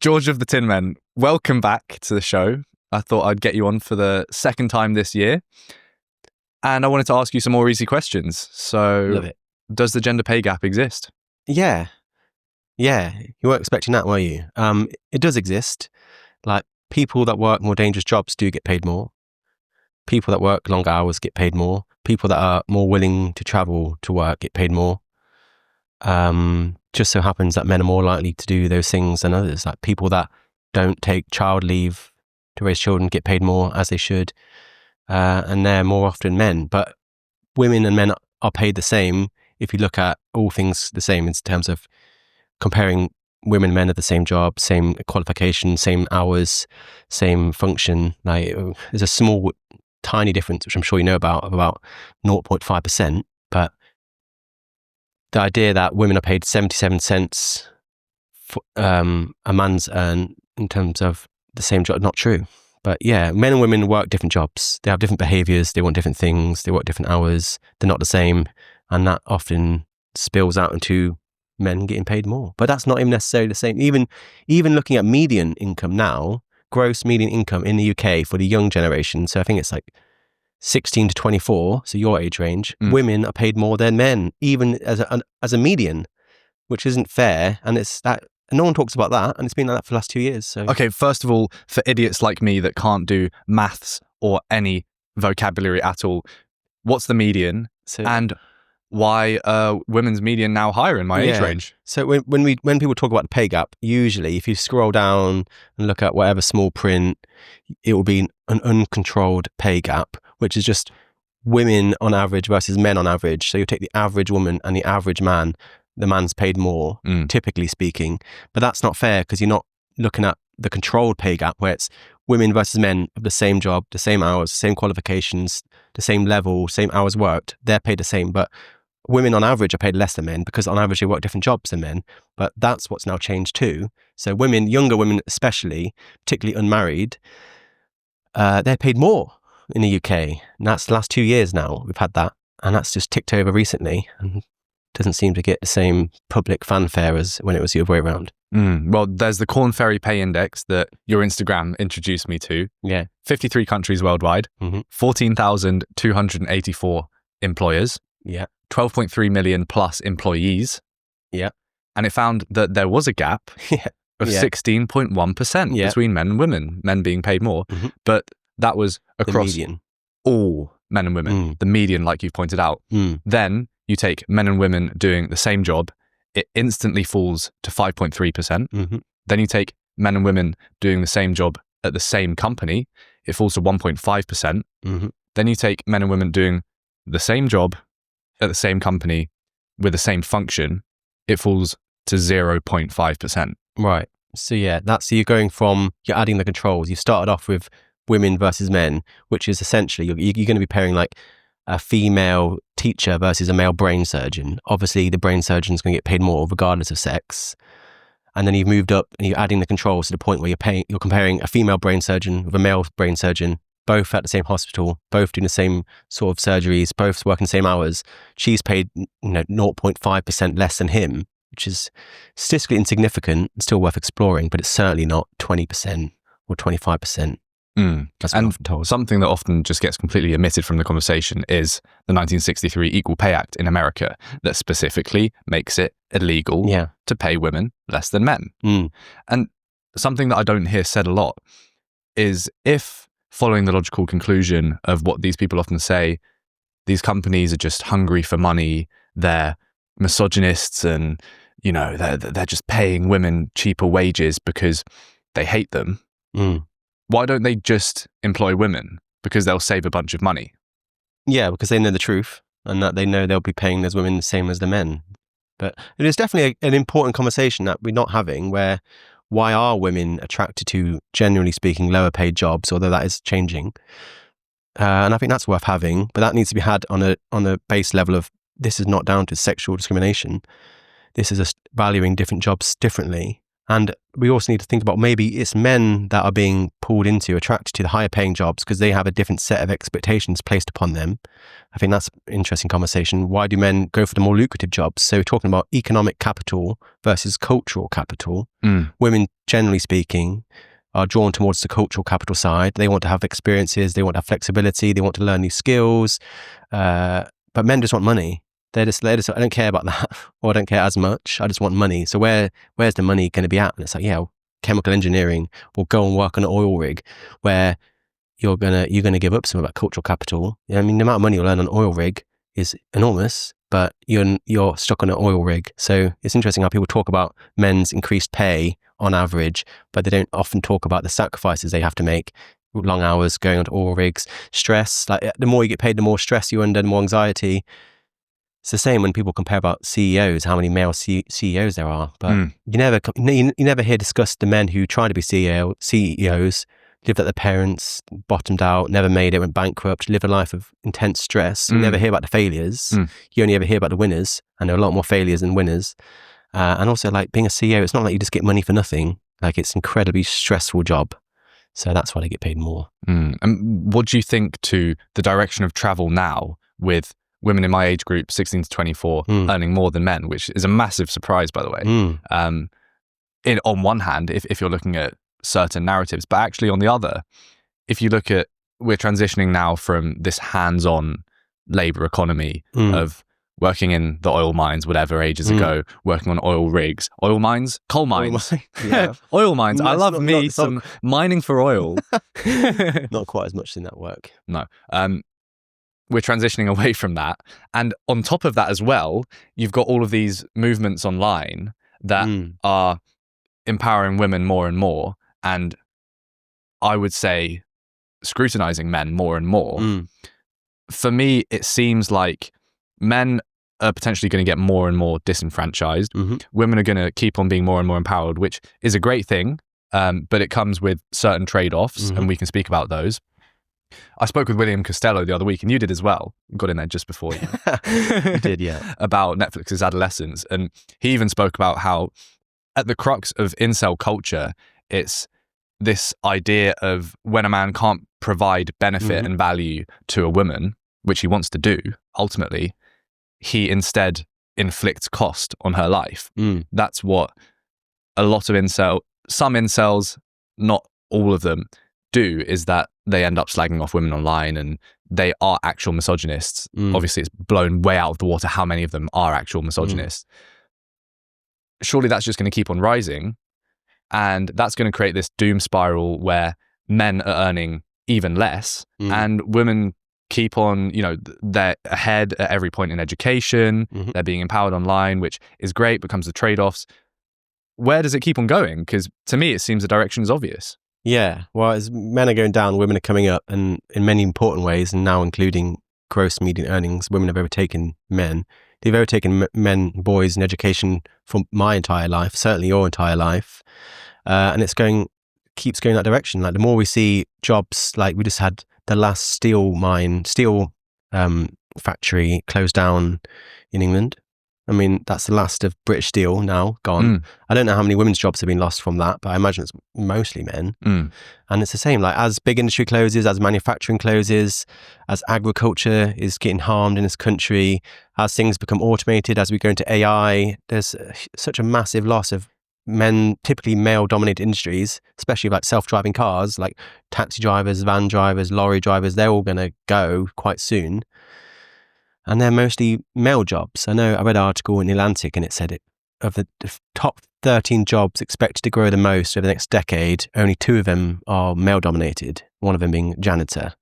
George of the Tin Men, welcome back to the show. I thought I'd get you on for the second time this year. And I wanted to ask you some more easy questions. So, Love it. Does the gender pay gap exist? Yeah. You weren't expecting that, were you? It does exist. Like, people that work more dangerous jobs do get paid more. People that work longer hours get paid more. People that are more willing to travel to work get paid more. Just so happens that men are more likely to do those things than others. Like, people that don't take child leave to raise children get paid more, as they should. And they're more often men. But women and men are paid the same if you look at all things the same in terms of comparing women and men at the same job, same qualification, same hours, same function. Like, there's a small, tiny difference, which I'm sure you know about 0.5%. But the idea that women are paid 77 cents for, a man's earn in terms of the same job, not true. But yeah, men and women work different jobs. They have different behaviors. They want different things. They work different hours. They're not the same. And that often spills out into men getting paid more. But that's not even necessarily the same. Even looking at median income now, gross median income in the UK for the young generation. So I think it's like 16 to 24, so your age range, women are paid more than men, even as a median, which isn't fair. And it's that, and no one talks about that. And it's been like that for the last 2 years. So Okay, first of all, for idiots like me that can't do maths or any vocabulary at all, what's the median? And why women's median now higher in my age range? So when people talk about the pay gap, usually if you scroll down and look at whatever small print, it will be an uncontrolled pay gap, which is just women on average versus men on average. So you take the average woman and the average man, the man's paid more, typically speaking. But that's not fair, because you're not looking at the controlled pay gap, where it's women versus men of the same job, the same hours, same qualifications, the same level, same hours worked. They're paid the same. But women on average are paid less than men, because on average they work different jobs than men. But that's what's now changed too. So women, younger women especially, particularly unmarried, they're paid more in the UK. And that's the last 2 years now we've had that. And that's just ticked over recently and doesn't seem to get the same public fanfare as when it was the other way around. Well, there's the Korn Ferry Pay Index that your Instagram introduced me to. Yeah. 53 countries worldwide, 14,284 employers. Yeah. 12.3 million plus employees. Yeah. And it found that there was a gap of 16.1% between men and women, men being paid more. But that was across all men and women, the median, like you've pointed out. Then you take men and women doing the same job, it instantly falls to 5.3%. Then you take men and women doing the same job at the same company, it falls to 1.5%. Then you take men and women doing the same job at the same company with the same function, it falls to 0.5%. Right. So yeah, you're going from, you're adding the controls. You started off with women versus men, which is essentially, you're going to be pairing like a female teacher versus a male brain surgeon. Obviously, the brain surgeon's going to get paid more regardless of sex. And then you've moved up and you're adding the controls to the point where you're comparing a female brain surgeon with a male brain surgeon, both at the same hospital, both doing the same sort of surgeries, both working the same hours. She's paid 0.5% less than him, which is statistically insignificant and still worth exploring, but it's certainly not 20% or 25%. That's what I'm often told. Something that often just gets completely omitted from the conversation is the 1963 Equal Pay Act in America that specifically makes it illegal to pay women less than men. And something that I don't hear said a lot is, if following the logical conclusion of what these people often say, these companies are just hungry for money, they're misogynists, and they're just paying women cheaper wages because they hate them. Why don't they just employ women? Because they'll save a bunch of money. Yeah, because they know the truth and that they know they'll be paying those women the same as the men. But it is definitely an important conversation that we're not having, where why are women attracted to, generally speaking, lower paid jobs, although that is changing. And I think that's worth having, but that needs to be had on a base level of, this is not down to sexual discrimination. This is just valuing different jobs differently. And we also need to think about maybe it's men that are being attracted to the higher paying jobs because they have a different set of expectations placed upon them. I think that's an interesting conversation. Why do men go for the more lucrative jobs? So we're talking about economic capital versus cultural capital. Women, generally speaking, are drawn towards the cultural capital side. They want to have experiences, they want to have flexibility, they want to learn new skills. But men just want money. They just, I don't care about that, or I don't care as much. I just want money. So where's the money going to be at? And it's like, chemical engineering, or go and work on an oil rig, where you're gonna give up some of that cultural capital. I mean, the amount of money you'll earn on an oil rig is enormous, but you're stuck on an oil rig. So it's interesting how people talk about men's increased pay on average, but they don't often talk about the sacrifices they have to make. Long hours going onto oil rigs, stress. Like the more you get paid, the more stress you're under, the more anxiety. It's the same when people compare about CEOs, how many male CEOs there are. But you never hear discussed the men who try to be CEOs, lived at their parents, bottomed out, never made it, went bankrupt, lived a life of intense stress. You never hear about the failures. You only ever hear about the winners, and there are a lot more failures than winners. And also, like, being a CEO, it's not like you just get money for nothing. Like, it's an incredibly stressful job. So that's why they get paid more. And what do you think to the direction of travel now with women in my age group, 16 to 24, earning more than men, which is a massive surprise, by the way. On one hand, if you're looking at certain narratives, but actually on the other, if you look at, we're transitioning now from this hands-on labor economy of working in the oil mines, whatever, ages ago, working on oil rigs, oil mines, coal mines, oil mines. I love some mining for oil. Not quite as much in that work. No. We're transitioning away from that. And on top of that as well, you've got all of these movements online that are empowering women more and more. And I would say scrutinizing men more and more. For me, it seems like men are potentially going to get more and more disenfranchised. Women are going to keep on being more and more empowered, which is a great thing. But it comes with certain trade-offs, and we can speak about those. I spoke with William Costello the other week, and you did as well. Got in there just before you. You did, yeah. About Netflix's adolescence. And he even spoke about how at the crux of incel culture, it's this idea of when a man can't provide benefit and value to a woman, which he wants to do, ultimately, he instead inflicts cost on her life. That's what a lot of some incels, not all of them, do, is that they end up slagging off women online, and they are actual misogynists. Obviously, it's blown way out of the water how many of them are actual misogynists. Surely that's just going to keep on rising, and that's going to create this doom spiral where men are earning even less, and women keep on, they're ahead at every point in education, they're being empowered online, which is great, but comes with trade-offs. Where does it keep on going? Because to me, it seems the direction is obvious. Yeah, well, as men are going down, women are coming up, and in many important ways, and now including gross median earnings, women have overtaken men. They've overtaken boys in education for my entire life, certainly your entire life, and keeps going that direction. Like, the more we see jobs, like we just had the last steel factory closed down in England. I mean, that's the last of British Steel now, gone. I don't know how many women's jobs have been lost from that, but I imagine it's mostly men. And it's the same, like, as big industry closes, as manufacturing closes, as agriculture is getting harmed in this country, as things become automated, as we go into AI, there's such a massive loss of men, typically male-dominated industries, especially like self-driving cars, like taxi drivers, van drivers, lorry drivers, they're all going to go quite soon. And they're mostly male jobs. I read an article in The Atlantic, and it said of the top 13 jobs expected to grow the most over the next decade, only 2 of them are male dominated, one of them being janitor.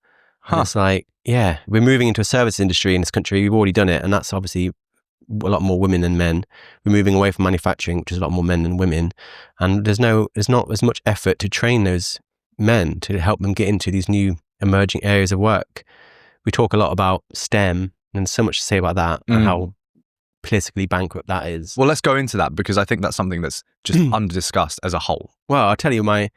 And it's like, yeah, we're moving into a service industry in this country. We've already done it. And that's obviously a lot more women than men. We're moving away from manufacturing, which is a lot more men than women. And there's not as much effort to train those men to help them get into these new emerging areas of work. We talk a lot about STEM, and so much to say about that and how politically bankrupt that is. Well, let's go into that, because I think that's something that's just under-discussed as a whole. Well, I'll tell you, my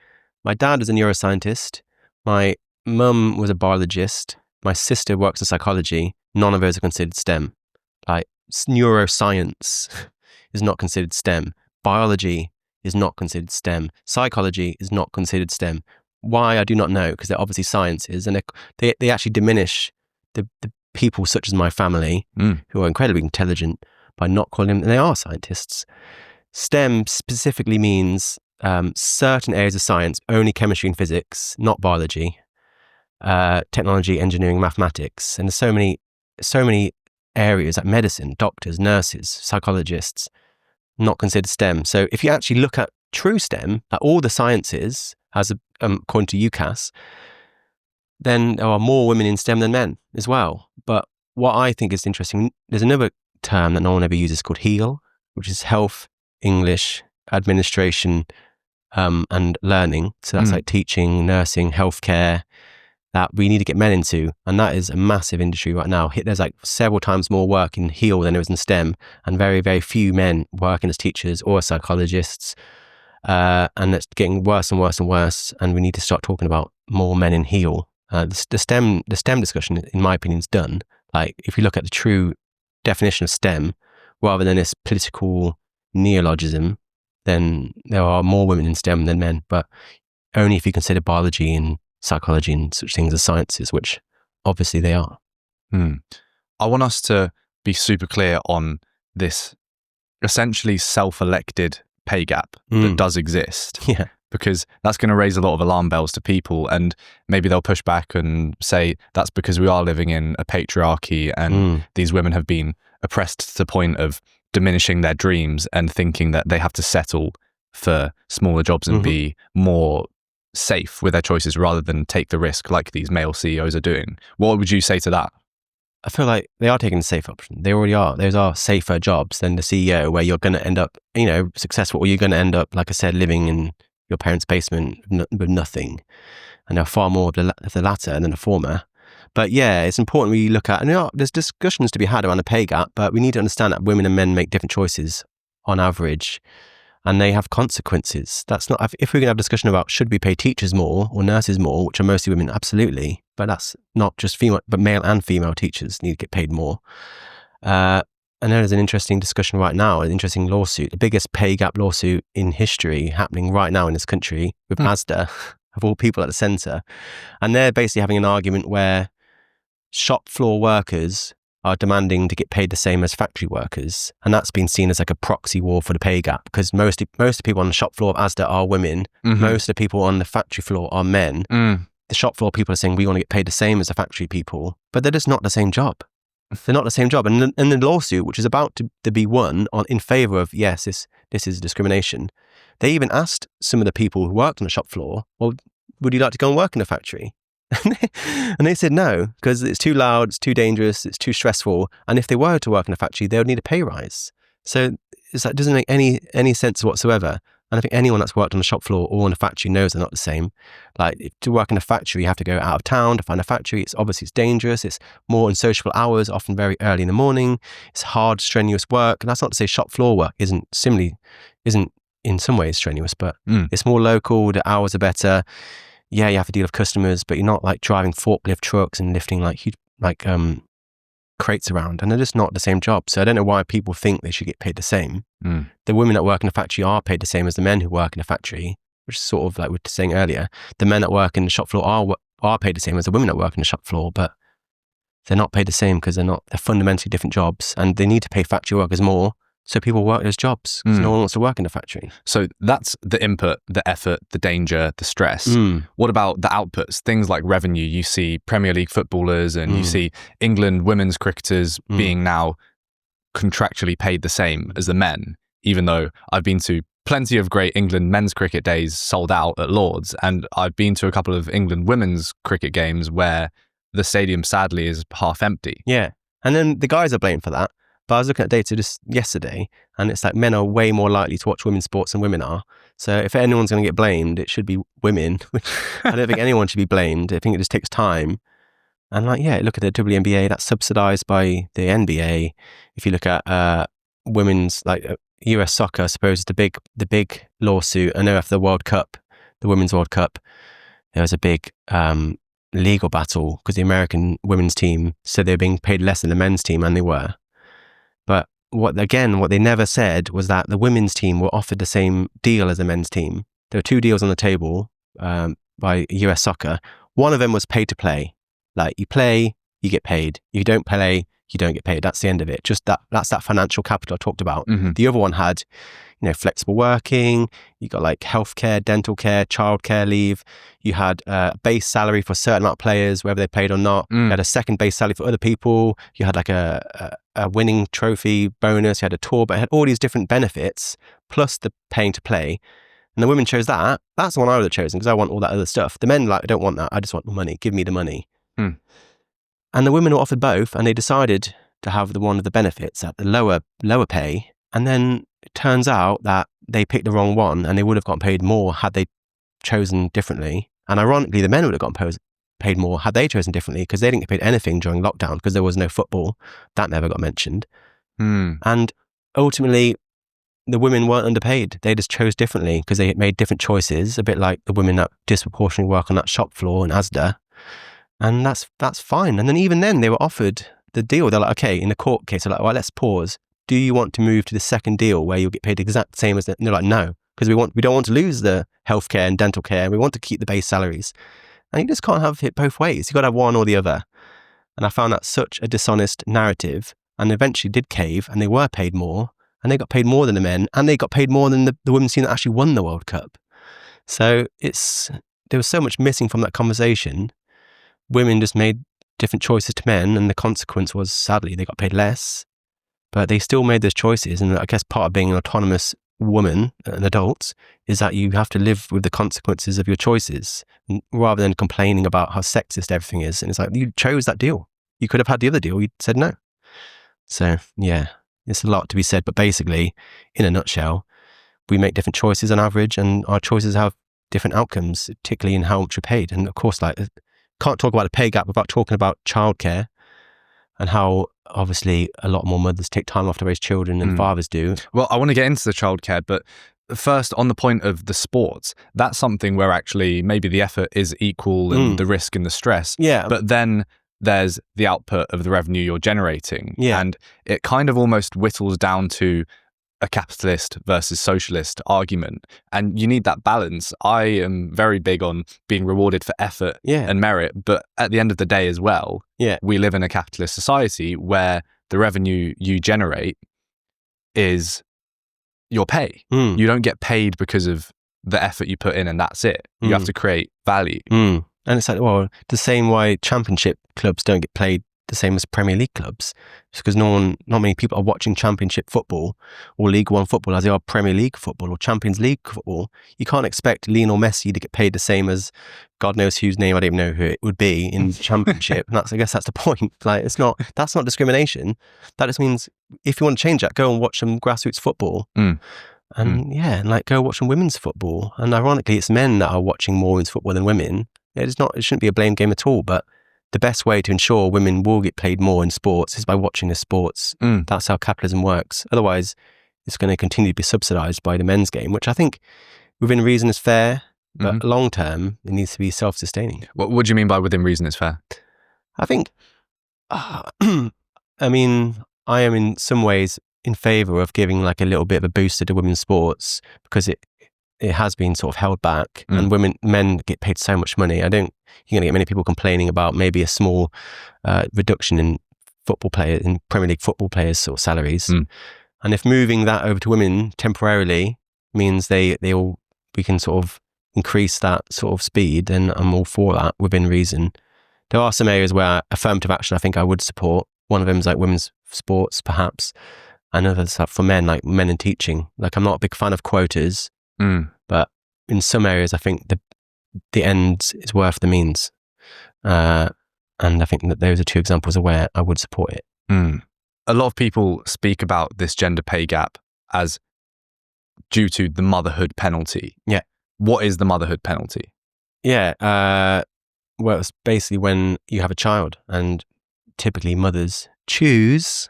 dad was a neuroscientist. My mum was a biologist. My sister works in psychology. None of those are considered STEM. Like, neuroscience is not considered STEM. Biology is not considered STEM. Psychology is not considered STEM. Why, I do not know, because they're obviously sciences, and they actually diminish the people such as my family, who are incredibly intelligent, by not calling them, and they are scientists. STEM specifically means certain areas of science, only chemistry and physics, not biology, technology, engineering, mathematics. And there's so many areas like medicine, doctors, nurses, psychologists, not considered STEM. So if you actually look at true STEM, at all the sciences, according to UCAS, then there are more women in STEM than men as well. But what I think is interesting, there's another term that no one ever uses called HEAL, which is health, English, administration, and learning. So that's like teaching, nursing, healthcare, that we need to get men into. And that is a massive industry right now. There's like several times more work in HEAL than there is in STEM, and very, very few men working as teachers or as psychologists. And it's getting worse and worse and worse. And we need to start talking about more men in HEAL. The STEM discussion, in my opinion, is done. Like, if you look at the true definition of STEM, rather than this political neologism, then there are more women in STEM than men, but only if you consider biology and psychology and such things as sciences, which obviously they are. I want us to be super clear on this essentially self-elected pay gap that does exist. Yeah. Because that's going to raise a lot of alarm bells to people, and maybe they'll push back and say that's because we are living in a patriarchy and these women have been oppressed to the point of diminishing their dreams and thinking that they have to settle for smaller jobs and be more safe with their choices rather than take the risk like these male CEOs are doing. What would you say to that? I feel like they are taking the safe option. They already are. Those are safer jobs than the CEO, where you're going to end up, successful, or you're going to end up, like I said, living in your parents' basement with nothing. And there are far more of the latter than the former. But yeah, it's important we look at, and there's discussions to be had around the pay gap, but we need to understand that women and men make different choices on average, and they have consequences. That's not, if we're going to have a discussion about should we pay teachers more or nurses more, which are mostly women, absolutely. But that's not just female, but male and female teachers need to get paid more. And there's an interesting discussion right now, an interesting lawsuit, the biggest pay gap lawsuit in history happening right now in this country with Asda, of all people at the centre. And they're basically having an argument where shop floor workers are demanding to get paid the same as factory workers. And that's been seen as like a proxy war for the pay gap, because most of the people on the shop floor of Asda are women. Most of the people on the factory floor are men. The shop floor people are saying we want to get paid the same as the factory people, but they're just not the same job. They're not the same job. And the lawsuit, which is about to be won in favour of, yes, this is discrimination, they even asked some of the people who worked on the shop floor, well, would you like to go and work in a factory? And they said no, because it's too loud, it's too dangerous, it's too stressful. And if they were to work in a factory, they would need a pay rise. So it doesn't make any sense whatsoever. And I think anyone that's worked on a shop floor or in a factory knows they're not the same. Like, to work in a factory, you have to go out of town to find a factory. It's dangerous. It's more unsociable hours, often very early in the morning. It's hard, strenuous work. And that's not to say shop floor work isn't in some ways strenuous, but it's more local. The hours are better. Yeah, you have to deal with customers, but you're not like driving forklift trucks and lifting like huge, crates around, and they're just not the same job. So I don't know why people think they should get paid the same. The women that work in a factory are paid the same as the men who work in a factory, which is sort of like we were saying earlier. The men that work in the shop floor are paid the same as the women that work in the shop floor, but they're not paid the same because they're fundamentally different jobs, and they need to pay factory workers more so people work those jobs, because no one wants to work in a factory. So that's the input, the effort, the danger, the stress. What about the outputs? Things like revenue. You see Premier League footballers and you see England women's cricketers being now contractually paid the same as the men, even though I've been to plenty of great England men's cricket days sold out at Lord's, and I've been to a couple of England women's cricket games where the stadium sadly is half empty. Yeah. And then the guys are blamed for that. But I was looking at data just yesterday, and it's like men are way more likely to watch women's sports than women are. So if anyone's going to get blamed, it should be women. I don't think anyone should be blamed. I think it just takes time. And look at the WNBA, that's subsidized by the NBA. If you look at women's, US soccer, I suppose, the big lawsuit. I know after the World Cup, the Women's World Cup, there was a big legal battle because the American women's team said they were being paid less than the men's team, and they were. But what they never said was that the women's team were offered the same deal as the men's team. There were 2 deals on the table by US Soccer. One of them was pay to play. Like, you play, you get paid. You don't play, you don't get paid. That's the end of it. Just that's that financial capital I talked about. Mm-hmm. The other one had, flexible working. You got like healthcare, dental care, childcare leave. You had a base salary for a certain amount of players, whether they played or not. You had a second base salary for other people. You had like a winning trophy bonus. You had a tour, but it had all these different benefits plus the paying to play. And the women chose that. That's the one I would have chosen because I want all that other stuff. The men I don't want that. I just want the money. Give me the money. And the women were offered both, and they decided to have the one of the benefits at the lower pay. And then it turns out that they picked the wrong one, and they would have gotten paid more had they chosen differently. And ironically, the men would have gotten paid more had they chosen differently, because they didn't get paid anything during lockdown because there was no football. That never got mentioned. And ultimately, the women weren't underpaid. They just chose differently because they made different choices, a bit like the women that disproportionately work on that shop floor in Asda. And that's fine. And then even then, they were offered the deal. They're like, okay, in the court case, they're like, well, let's pause. Do you want to move to the second deal where you'll get paid the exact same as the... And they're like, no, because we don't want to lose the healthcare and dental care. We want to keep the base salaries. And you just can't have it both ways. You've got to have one or the other. And I found that such a dishonest narrative, and eventually did cave, and they were paid more, and they got paid more than the men, and they got paid more than the women's team that actually won the World Cup. So there was so much missing from that conversation. Women just made different choices to men, and the consequence was, sadly, they got paid less, but they still made those choices. And I guess part of being an autonomous woman, an adult, is that you have to live with the consequences of your choices rather than complaining about how sexist everything is. And it's like, you chose that deal. You could have had the other deal. You said no. So yeah, it's a lot to be said, but basically, in a nutshell, we make different choices on average, and our choices have different outcomes, particularly in how much we're paid. And of course, like, can't talk about a pay gap without talking about childcare and how obviously a lot more mothers take time off to raise children than fathers do. Well, I want to get into the childcare, but first, on the point of the sports, that's something where actually maybe the effort is equal and the risk and the stress. Yeah. But then there's the output of the revenue you're generating. Yeah. And it kind of almost whittles down to a capitalist versus socialist argument. And you need that balance. I am very big on being rewarded for effort and merit. But at the end of the day as well, we live in a capitalist society where the revenue you generate is your pay. You don't get paid because of the effort you put in, and that's it. You have to create value. And it's like, well, the same way championship clubs don't get paid the same as Premier League clubs. It's because not many people are watching Championship football or League One football as they are Premier League football or Champions League football. You can't expect Lionel Messi to get paid the same as God knows whose name, I don't even know who it would be in Championship. And I guess that's the point. Like, that's not discrimination. That just means if you want to change that, go and watch some grassroots football. And like, go watch some women's football. And ironically, it's men that are watching more women's football than women. It shouldn't be a blame game at all, but the best way to ensure women will get paid more in sports is by watching the sports. That's how capitalism works. Otherwise, it's going to continue to be subsidized by the men's game, which I think within reason is fair, but long term, it needs to be self-sustaining. What do you mean by within reason is fair? I think, I mean, I am in some ways in favor of giving like a little bit of a boost to the women's sports, because it has been sort of held back, and men get paid so much money. You're going to get many people complaining about maybe a small reduction in Premier League football players' sort of salaries. And if moving that over to women temporarily means we can sort of increase that sort of speed, then I'm all for that within reason. There are some areas where affirmative action I think I would support. One of them is like women's sports, perhaps, and others for men, like men in teaching. Like, I'm not a big fan of quotas. But in some areas, I think the end is worth the means. And I think that those are two examples of where I would support it. A lot of people speak about this gender pay gap as due to the motherhood penalty. Yeah. What is the motherhood penalty? Yeah. Well, it's basically when you have a child, and typically mothers choose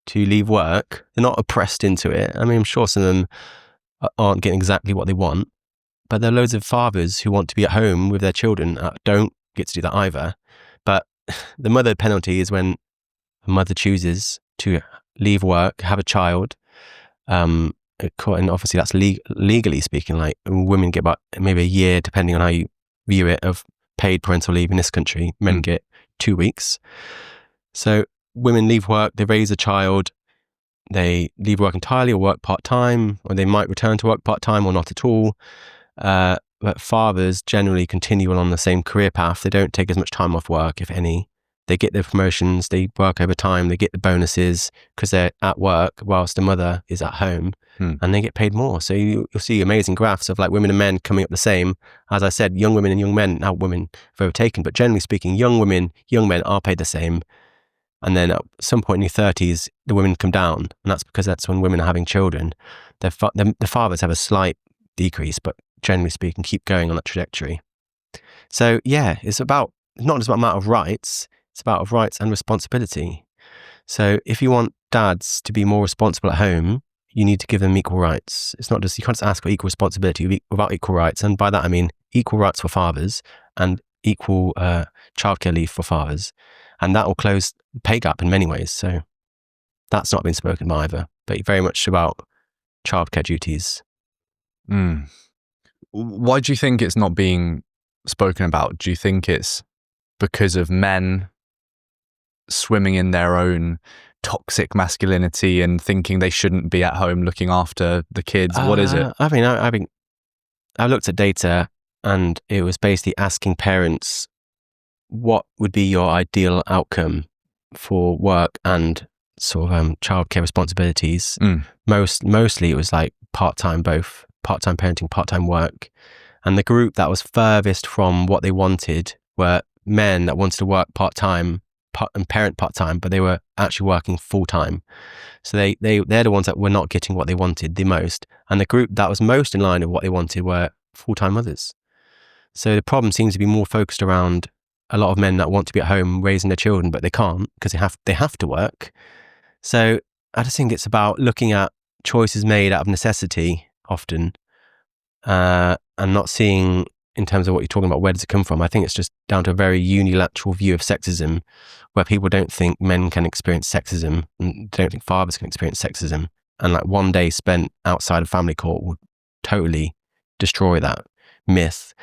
to leave work. They're not oppressed into it. I mean, I'm sure some of them aren't getting exactly what they want, but there are loads of fathers who want to be at home with their children don't get to do that either. But the mother penalty is when a mother chooses to leave work, have a child, and obviously that's legally speaking, like women get about maybe a year, depending on how you view it, of paid parental leave in this country. Men get 2 weeks. So women leave work, they raise a child, they leave work entirely or work part-time, or they might return to work part-time or not at all. But fathers generally continue on the same career path. They don't take as much time off work, if any. They get their promotions, they work overtime, they get the bonuses because they're at work whilst the mother is at home, and they get paid more. So you'll see amazing graphs of like women and men coming up the same. As I said, young women and young men, now women have overtaken, but generally speaking, young women, young men are paid the same. And then at some point in your 30s, the women come down, and that's because that's when women are having children. The fathers have a slight decrease, but generally speaking, keep going on that trajectory. So yeah, it's not just about amount of rights, it's about rights and responsibility. So if you want dads to be more responsible at home, you need to give them equal rights. It's not just, you can't just ask for equal responsibility without equal rights. And by that, I mean equal rights for fathers and equal childcare leave for fathers. And that will close the pay gap in many ways. So that's not been spoken about either, but very much about childcare duties. Why do you think it's not being spoken about? Do you think it's because of men swimming in their own toxic masculinity and thinking they shouldn't be at home looking after the kids? What is it? I mean, I looked at data, and it was basically asking parents, what would be your ideal outcome for work and sort of childcare responsibilities? Mostly it was like part-time parenting, part-time work. And the group that was furthest from what they wanted were men that wanted to work part-time and parent part-time, but they were actually working full-time. So they're the ones that were not getting what they wanted the most. And the group that was most in line with what they wanted were full-time mothers. So the problem seems to be more focused around a lot of men that want to be at home raising their children, but they can't because they have to work. So I just think it's about looking at choices made out of necessity often, and not seeing in terms of what you're talking about, where does it come from? I think it's just down to a very unilateral view of sexism, where people don't think men can experience sexism, and don't think fathers can experience sexism. And like one day spent outside of family court would totally destroy that myth.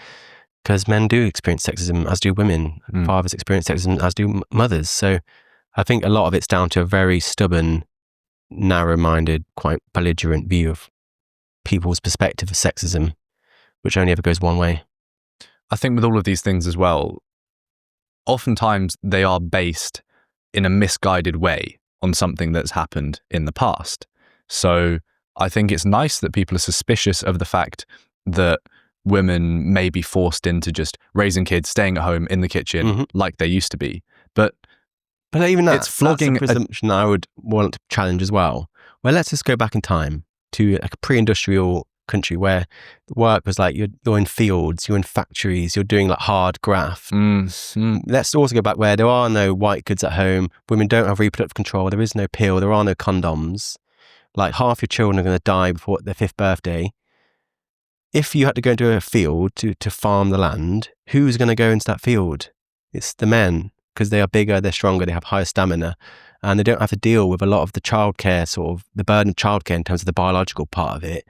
Because men do experience sexism, as do women. Fathers experience sexism, as do mothers. So I think a lot of it's down to a very stubborn, narrow-minded, quite belligerent view of people's perspective of sexism, which only ever goes one way. I think with all of these things as well, oftentimes they are based in a misguided way on something that's happened in the past. So I think it's nice that people are suspicious of the fact that women may be forced into just raising kids, staying at home in the kitchen like they used to be. But even it's flogging that's a presumption I would want to challenge as well. Well, let's just go back in time to a pre-industrial country where work was like you're in fields, you're in factories, you're doing like hard graft. Let's also go back where there are no white goods at home, women don't have reproductive control, there is no pill, there are no condoms. Like half your children are going to die before their 5th birthday. If you had to go into a field to farm the land, who's going to go into that field? It's the men, because they are bigger, they're stronger, they have higher stamina, and they don't have to deal with a lot of the childcare, sort of the burden of childcare in terms of the biological part of it.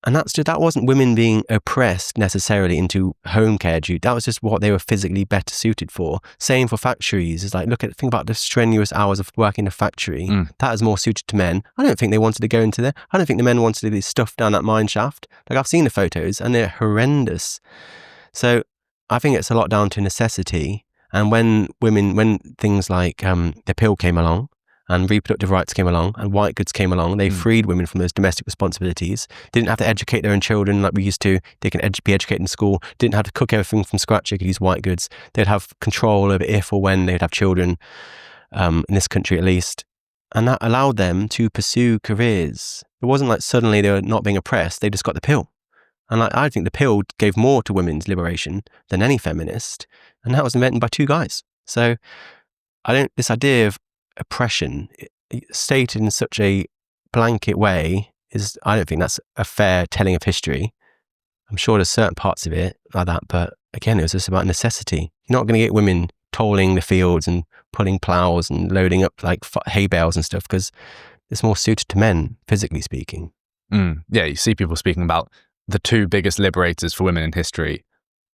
And that wasn't women being oppressed necessarily into home care duty. That was just what they were physically better suited for. Same for factories. It's like, think about the strenuous hours of working in a factory. That is more suited to men. I don't think they wanted to go into there. I don't think the men wanted to be stuffed down that mine shaft. Like I've seen the photos and they're horrendous. So I think it's a lot down to necessity. And when things like the pill came along, and reproductive rights came along, and white goods came along, they freed women from those domestic responsibilities. They didn't have to educate their own children like we used to. They can be educated in school. Didn't have to cook everything from scratch. They could use white goods. They'd have control over if or when they'd have children, in this country at least. And that allowed them to pursue careers. It wasn't like suddenly they were not being oppressed. They just got the pill. And I think the pill gave more to women's liberation than any feminist. And that was invented by 2 guys. So this idea of oppression stated in such a blanket way I don't think that's a fair telling of history. I'm sure there's certain parts of it like that, but again, it was just about necessity. You're not going to get women tolling the fields and pulling plows and loading up like hay bales and stuff, because it's more suited to men, physically speaking. Yeah, you see people speaking about the two biggest liberators for women in history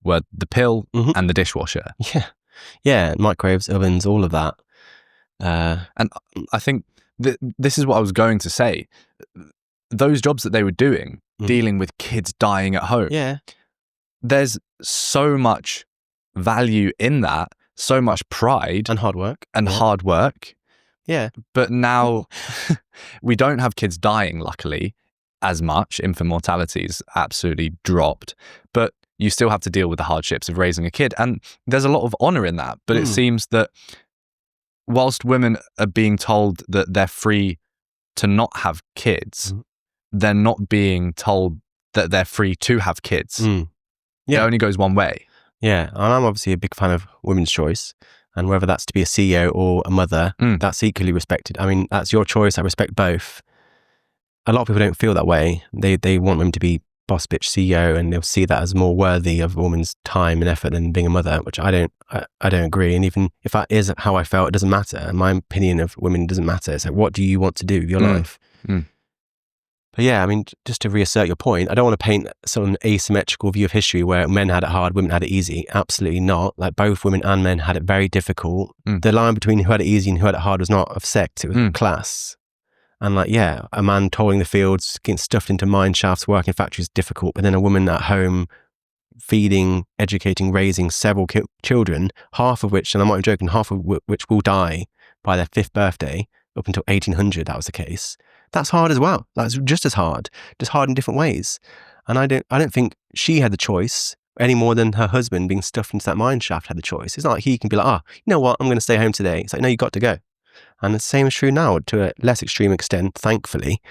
were the pill and the dishwasher. Yeah, microwaves, ovens, all of that. And I think this is what I was going to say. Those jobs that they were doing, dealing with kids dying at home, there's so much value in that, so much pride. And hard work. Hard work. Yeah. But now we don't have kids dying, luckily, as much. Infant mortality's absolutely dropped. But you still have to deal with the hardships of raising a kid. And there's a lot of honor in that. But it seems that whilst women are being told that they're free to not have kids, they're not being told that they're free to have kids. It only goes one way. Yeah, and I'm obviously a big fan of women's choice, and whether that's to be a CEO or a mother, that's equally respected. I mean, that's your choice. I respect both. A lot of people don't feel that way. They want women to be boss bitch CEO, and they'll see that as more worthy of a woman's time and effort than being a mother, which I don't agree. And even if that is how I felt, it doesn't matter. My opinion of women doesn't matter. It's like, what do you want to do with your life? But yeah, I mean, just to reassert your point, I don't want to paint sort of an asymmetrical view of history where men had it hard, women had it easy. Absolutely not. Like, both women and men had it very difficult. The line between who had it easy and who had it hard was not of sex, it was class. And like, yeah, a man tolling the fields, getting stuffed into mine shafts, working in factories is difficult. But then a woman at home feeding, educating, raising several children, half of which, and I'm not even joking, half of which will die by their 5th birthday, up until 1800, that was the case. That's hard as well. That's just as hard in different ways. And I don't think she had the choice any more than her husband being stuffed into that mine shaft had the choice. It's not like he can be like, you know what, I'm going to stay home today. It's like, no, you got to go. And the same is true now, to a less extreme extent, thankfully.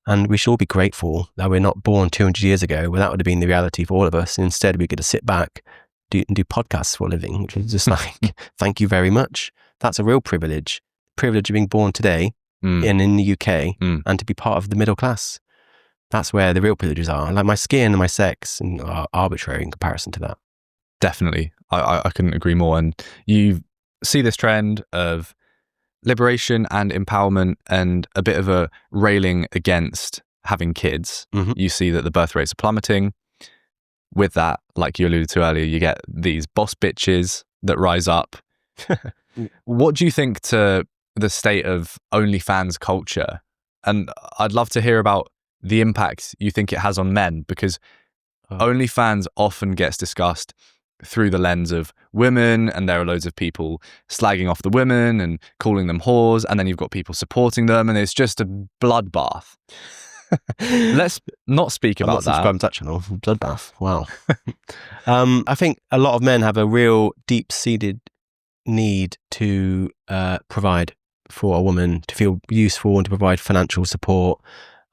And we should all be grateful that we're not born 200 years ago, where that would have been the reality for all of us. And instead, we get to sit back and do podcasts for a living, which is just like, thank you very much. That's a real privilege. Privilege of being born today in the UK and to be part of the middle class. That's where the real privileges are. Like, my skin and my sex are arbitrary in comparison to that. Definitely. I couldn't agree more. And you see this trend of liberation and empowerment and a bit of a railing against having kids. You see that the birth rates are plummeting. With that, like you alluded to earlier, you get these boss bitches that rise up. What do you think to the state of OnlyFans culture? And I'd love to hear about the impact you think it has on men, because OnlyFans often gets discussed through the lens of women, and there are loads of people slagging off the women and calling them whores, and then you've got people supporting them, and it's just a bloodbath. Let's not speak about that. I'm not subscribed to that channel. Bloodbath. Wow. I think a lot of men have a real deep-seated need to provide for a woman, to feel useful and to provide financial support,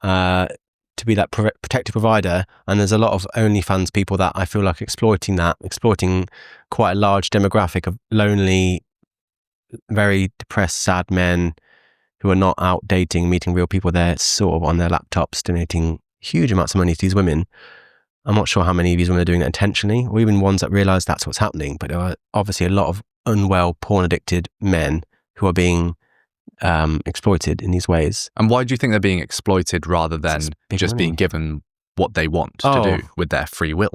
to be that protective provider. And there's a lot of OnlyFans people that I feel like exploiting quite a large demographic of lonely, very depressed, sad men who are not out dating, meeting real people. They're sort of on their laptops donating huge amounts of money to these women. I'm not sure how many of these women are doing that intentionally, or even ones that realize that's what's happening. But there are obviously a lot of unwell, porn-addicted men who are being exploited in these ways. And why do you think they're being exploited rather than just being given what they want to do with their free will?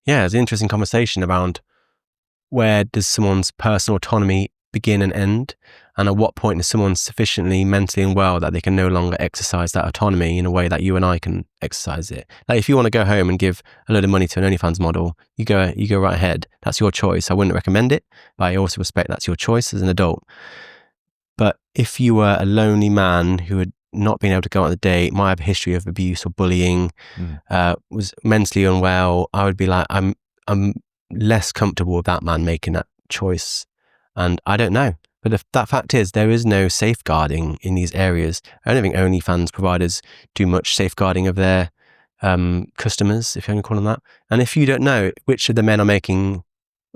Yeah, it's an interesting conversation around where does someone's personal autonomy begin and end, and at what point is someone sufficiently mentally unwell that they can no longer exercise that autonomy in a way that you and I can exercise it. Like, if you want to go home and give a load of money to an OnlyFans model, you go right ahead. That's your choice. I wouldn't recommend it, but I also respect that's your choice as an adult. But if you were a lonely man who had not been able to go on a date, might have a history of abuse or bullying, was mentally unwell, I would be like, I'm less comfortable with that man making that choice. And I don't know. But that fact is, there is no safeguarding in these areas. I don't think OnlyFans providers do much safeguarding of their customers, if you can call them that. And if you don't know which of the men are making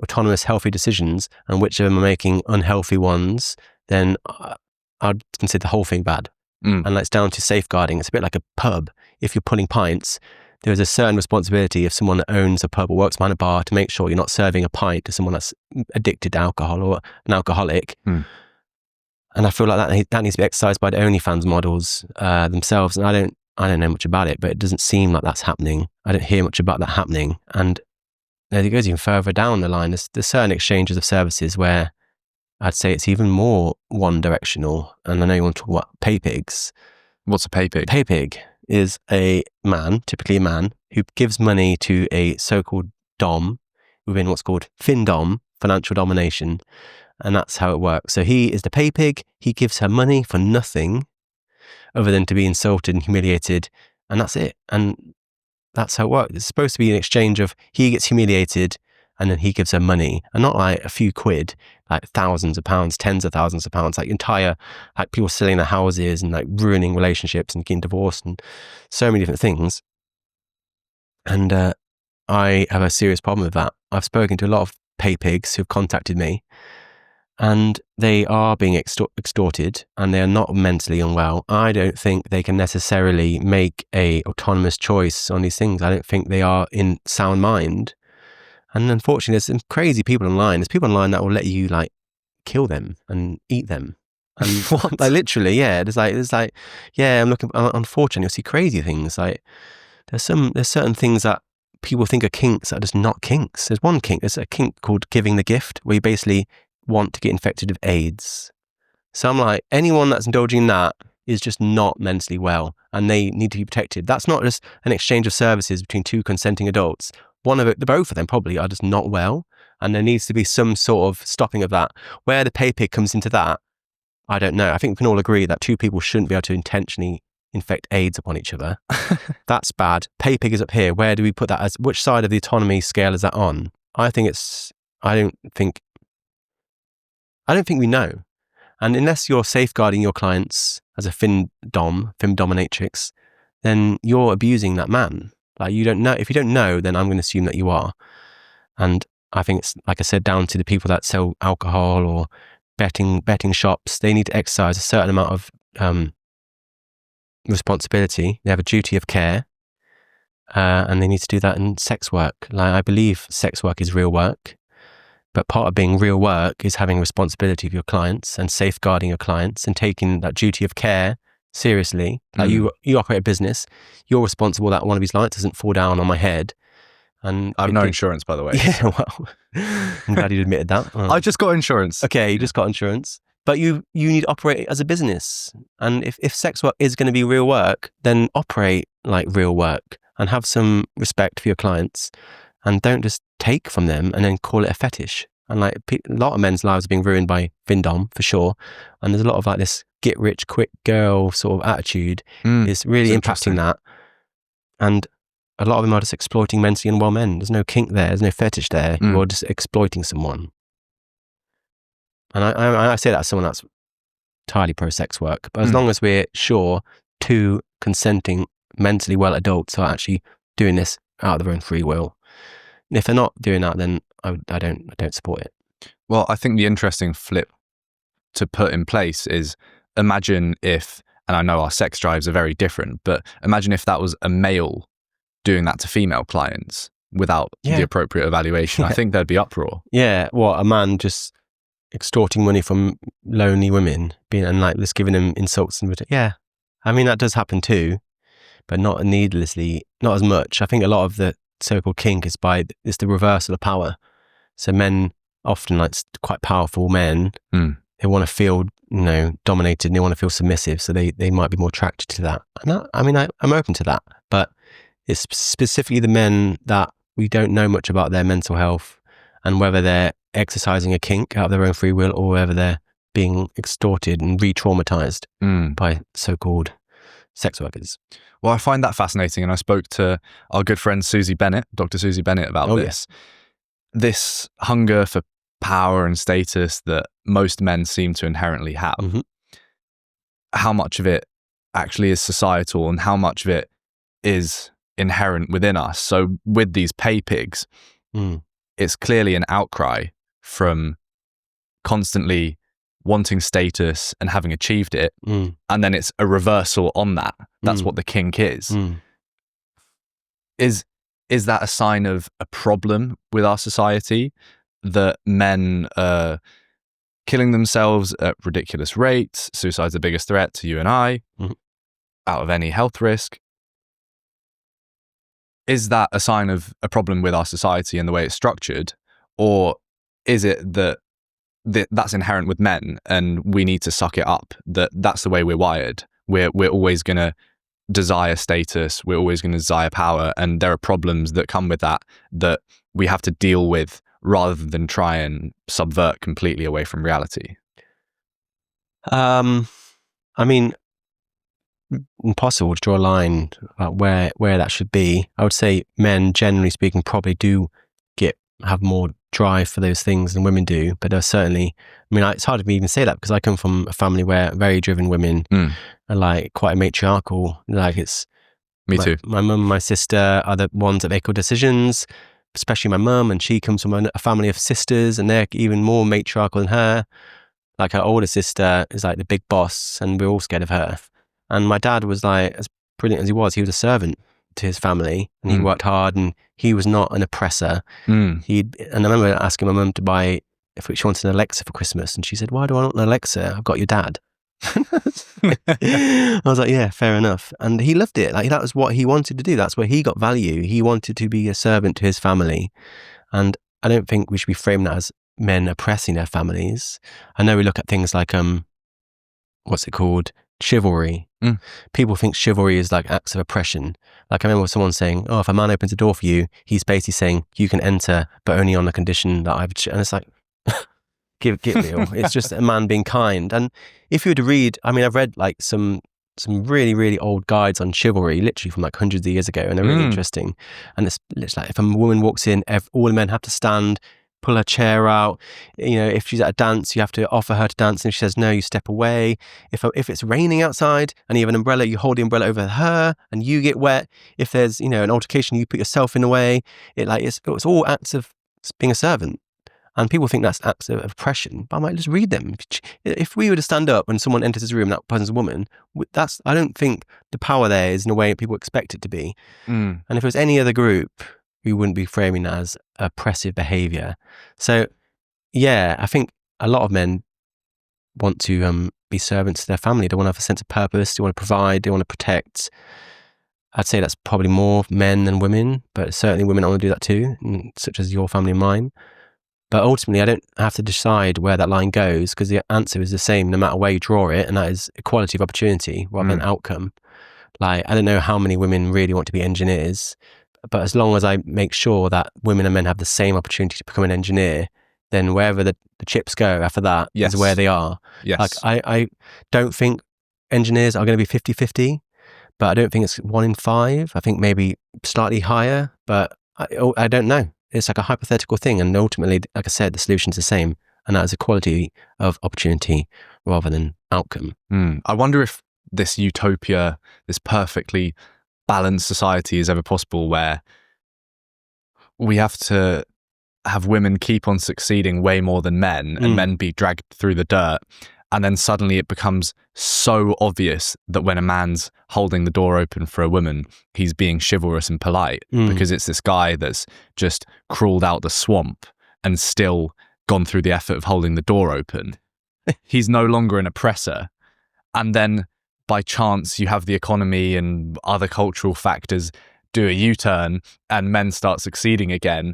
autonomous, healthy decisions and which of them are making unhealthy ones, then I'd consider the whole thing bad. And it's down to safeguarding. It's a bit like a pub. If you're pulling pints, there is a certain responsibility of someone that owns a pub or works behind a bar to make sure you're not serving a pint to someone that's addicted to alcohol or an alcoholic. And I feel like that needs to be exercised by the OnlyFans models themselves. And I don't know much about it, but it doesn't seem like that's happening. I don't hear much about that happening. And it goes even further down the line. There's certain exchanges of services where I'd say it's even more one-directional. And I know you want to talk about pay pigs. What's a pay pig? Pay pig is a man, typically a man, who gives money to a so-called dom within what's called FinDom, financial domination. And that's how it works. So he is the pay pig. He gives her money for nothing other than to be insulted and humiliated. And that's it. And that's how it works. It's supposed to be an exchange of he gets humiliated and then he gives her money. And not like a few quid, like thousands of pounds, tens of thousands of pounds, like people selling their houses and like ruining relationships and getting divorced and so many different things. And I have a serious problem with that. I've spoken to a lot of pay pigs who've contacted me, and they are being extorted and they are not mentally unwell. I don't think they can necessarily make a autonomous choice on these things. I don't think they are in sound mind. And unfortunately, there's some crazy people online. There's people online that will let you like kill them and eat them. And what? Like literally, yeah. There's like, yeah, I'm looking, unfortunately, you'll see crazy things. Like there's certain things that people think are kinks that are just not kinks. There's a kink called giving the gift, where you basically want to get infected with AIDS. So I'm like, anyone that's indulging in that is just not mentally well and they need to be protected. That's not just an exchange of services between two consenting adults. Both of them probably are just not well, and there needs to be some sort of stopping of that. Where the pay pig comes into that, I don't know. I think we can all agree that two people shouldn't be able to intentionally infect AIDS upon each other. That's bad. Pay pig is up here. Where do we put that which side of the autonomy scale is that on? I don't think we know. And unless you're safeguarding your clients as a fem dominatrix, then you're abusing that man. Like you don't know. If you don't know, then I'm going to assume that you are. And I think it's, like I said, down to the people that sell alcohol or betting shops. They need to exercise a certain amount of responsibility. They have a duty of care, and they need to do that in sex work. Like I believe sex work is real work. But part of being real work is having responsibility of your clients and safeguarding your clients and taking that duty of care seriously. Like you operate a business, you're responsible that one of these lights doesn't fall down on my head. And I have no insurance, by the way. Yeah, well, I'm glad you admitted that. I just got insurance. Okay, you just got insurance. But you need to operate as a business. And if sex work is going to be real work, then operate like real work and have some respect for your clients. And don't just take from them and then call it a fetish. And like a lot of men's lives are being ruined by Vindom, for sure. And there's a lot of like this get rich quick girl sort of attitude is really impacting that. And a lot of them are just exploiting mentally unwell men. There's no kink there. There's no fetish there. You're just exploiting someone. And I say that as someone that's entirely pro-sex work. But as long as we're sure two consenting mentally well adults are actually doing this out of their own free will. And if they're not doing that, then I don't support it. Well, I think the interesting flip to put in place is imagine if, and I know our sex drives are very different, but imagine if that was a male doing that to female clients without the appropriate evaluation. I think there'd be uproar. Yeah, what, a man just extorting money from lonely women and like just giving them insults and yeah. I mean, that does happen too, but not needlessly, not as much. I think a lot of the so-called kink is it's the reversal of power. So men often, like quite powerful men, they want to feel, dominated, and they want to feel submissive. So they might be more attracted to that. And I'm open to that, but it's specifically the men that we don't know much about their mental health and whether they're exercising a kink out of their own free will or whether they're being extorted and re-traumatized by so-called sex workers. Well, I find that fascinating, and I spoke to our good friend Susie Bennett, Dr. Susie Bennett, about this. Yeah. This hunger for power and status that most men seem to inherently have. Mm-hmm. How much of it actually is societal and how much of it is inherent within us? So with these pay pigs, it's clearly an outcry from constantly wanting status and having achieved it, and then it's a reversal on that. That's what the kink is. is that a sign of a problem with our society, that men are killing themselves at ridiculous rates? Suicide's the biggest threat to you and I, out of any health risk. Is that a sign of a problem with our society and the way it's structured? Or is it that that's inherent with men and we need to suck it up, that's the way we're wired? We're always going to desire status, we're always going to desire power, and there are problems that come with that we have to deal with rather than try and subvert completely away from reality. I mean, impossible to draw a line about where that should be. I would say men, generally speaking, probably do have more drive for those things than women do, but there's certainly, I mean, it's hard to even say that because I come from a family where very driven women are like quite matriarchal. Like it's me too. My mum and my sister are the ones that make all decisions, especially my mum, and she comes from a family of sisters and they're even more matriarchal than her. Like her older sister is like the big boss and we're all scared of her. And my dad was like, as brilliant as he was a servant to his family and he worked hard and he was not an oppressor. And I remember asking my mum to buy, if she wanted an Alexa for Christmas, and she said, "Why do I want an Alexa? I've got your dad." I was like, yeah, fair enough. And he loved it. Like that was what he wanted to do. That's where he got value. He wanted to be a servant to his family. And I don't think we should be framing that as men oppressing their families. I know we look at things like, what's it called? Chivalry. People think chivalry is like acts of oppression. Like I remember someone saying, "Oh, if a man opens a door for you, he's basically saying you can enter, but only on the condition that I've." And it's like, get real. It's just a man being kind. And if you were to read, I mean, I've read like some really, really old guides on chivalry, literally from like hundreds of years ago, and they're really interesting. And it's like if a woman walks in, all the men have to stand, pull her chair out. You know, if she's at a dance, you have to offer her to dance, and if she says no, you step away. If it's raining outside and you have an umbrella, you hold the umbrella over her and you get wet. If there's, you know, an altercation, you put yourself in the way. It's all acts of being a servant. And people think that's acts of oppression, but I might just read them. If we were to stand up when someone enters this room, that person's a woman, I don't think the power there is in a way people expect it to be. And if it was any other group, we wouldn't be framing that as oppressive behavior. So, yeah, I think a lot of men want to be servants to their family. They want to have a sense of purpose. They want to provide. They want to protect. I'd say that's probably more men than women, but certainly women want to do that too, such as your family and mine. But ultimately, I don't have to decide where that line goes because the answer is the same no matter where you draw it, and that is equality of opportunity rather than outcome. Like, I don't know how many women really want to be engineers, but as long as I make sure that women and men have the same opportunity to become an engineer, then wherever the chips go after that is where they are. Yes. Like, I don't think engineers are going to be 50-50, but I don't think it's 1 in 5. I think maybe slightly higher, but I don't know. It's like a hypothetical thing. And ultimately, like I said, the solution's the same. And that is equality of opportunity rather than outcome. I wonder if this utopia, this perfectly balanced society is ever possible, where we have to have women keep on succeeding way more than men and men be dragged through the dirt. And then suddenly it becomes so obvious that when a man's holding the door open for a woman, he's being chivalrous and polite because it's this guy that's just crawled out the swamp and still gone through the effort of holding the door open. He's no longer an oppressor. And then by chance, you have the economy and other cultural factors do a U-turn and men start succeeding again.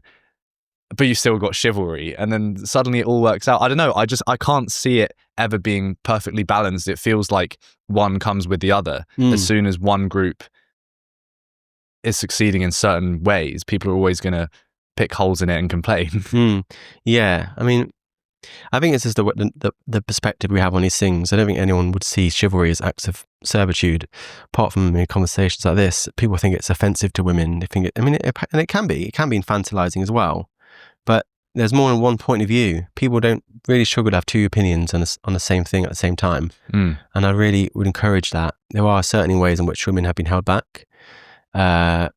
But you still got chivalry, and then suddenly it all works out. I don't know. I can't see it ever being perfectly balanced. It feels like one comes with the other. As soon as one group is succeeding in certain ways, people are always going to pick holes in it and complain. Yeah, I mean, I think it's just the perspective we have on these things. I don't think anyone would see chivalry as acts of servitude. Apart from conversations like this, people think it's offensive to women. They think and it can be infantilizing as well. But there's more than one point of view. People don't really struggle to have two opinions on the same thing at the same time. And I really would encourage that. There are certain ways in which women have been held back. And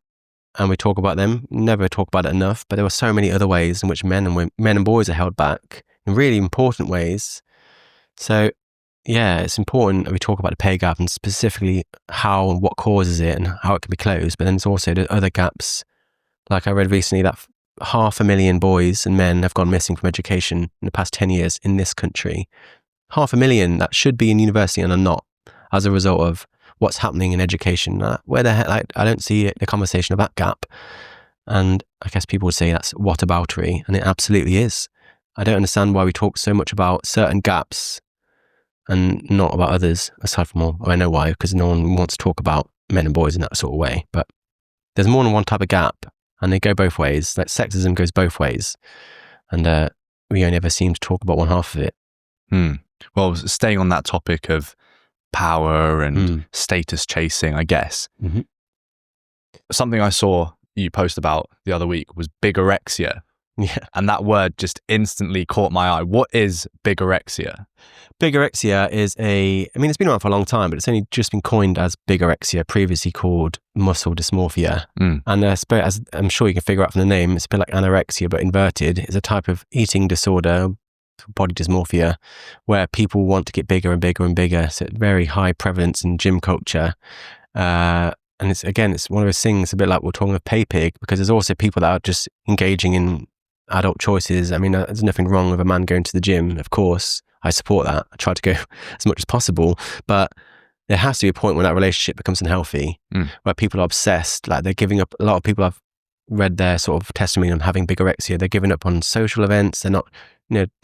we talk about them, never talk about it enough, but there are so many other ways in which men and boys are held back in really important ways. So it's important that we talk about the pay gap and specifically how and what causes it and how it can be closed. But then there's also the other gaps. Like I read recently that 500,000 boys and men have gone missing from education in the past 10 years in this country. 500,000 that should be in university and are not, as a result of what's happening in education. Where the hell, I don't see the conversation of that gap. And I guess people would say that's whataboutery, and it absolutely is. I don't understand why we talk so much about certain gaps and not about others, aside from I know why, because no one wants to talk about men and boys in that sort of way. But there's more than one type of gap, and they go both ways. Like sexism goes both ways. And we only ever seem to talk about one half of it. Well, staying on that topic of power and status chasing, I guess, something I saw you post about the other week was bigorexia. Yeah. And that word just instantly caught my eye. What is bigorexia? Bigorexia is it's been around for a long time, but it's only just been coined as bigorexia, previously called muscle dysmorphia. And as I'm sure you can figure out from the name, it's a bit like anorexia, but inverted. It's a type of eating disorder, body dysmorphia, where people want to get bigger and bigger and bigger. So very high prevalence in gym culture. And it's one of those things, a bit like we're talking of pay pig, because there's also people that are just engaging in adult choices. I mean, there's nothing wrong with a man going to the gym. Of course, I support that. I try to go as much as possible, but there has to be a point when that relationship becomes unhealthy, where people are obsessed. Like they're giving up. A lot of people I've read their sort of testimony on having bigorexia. They're giving up on social events. They're not,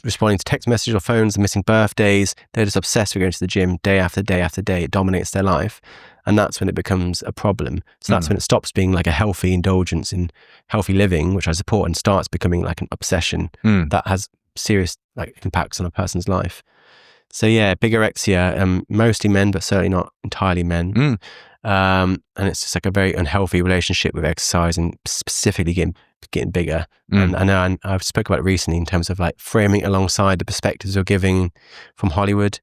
responding to text messages or phones. They're missing birthdays. They're just obsessed with going to the gym day after day after day. It dominates their life. And that's when it becomes a problem. So that's when it stops being like a healthy indulgence in healthy living, which I support, and starts becoming like an obsession that has serious impacts on a person's life. So yeah, bigorexia, mostly men, but certainly not entirely men. And it's just like a very unhealthy relationship with exercise and specifically getting bigger. And I know I've spoke about it recently in terms of like framing it alongside the perspectives you're giving from Hollywood.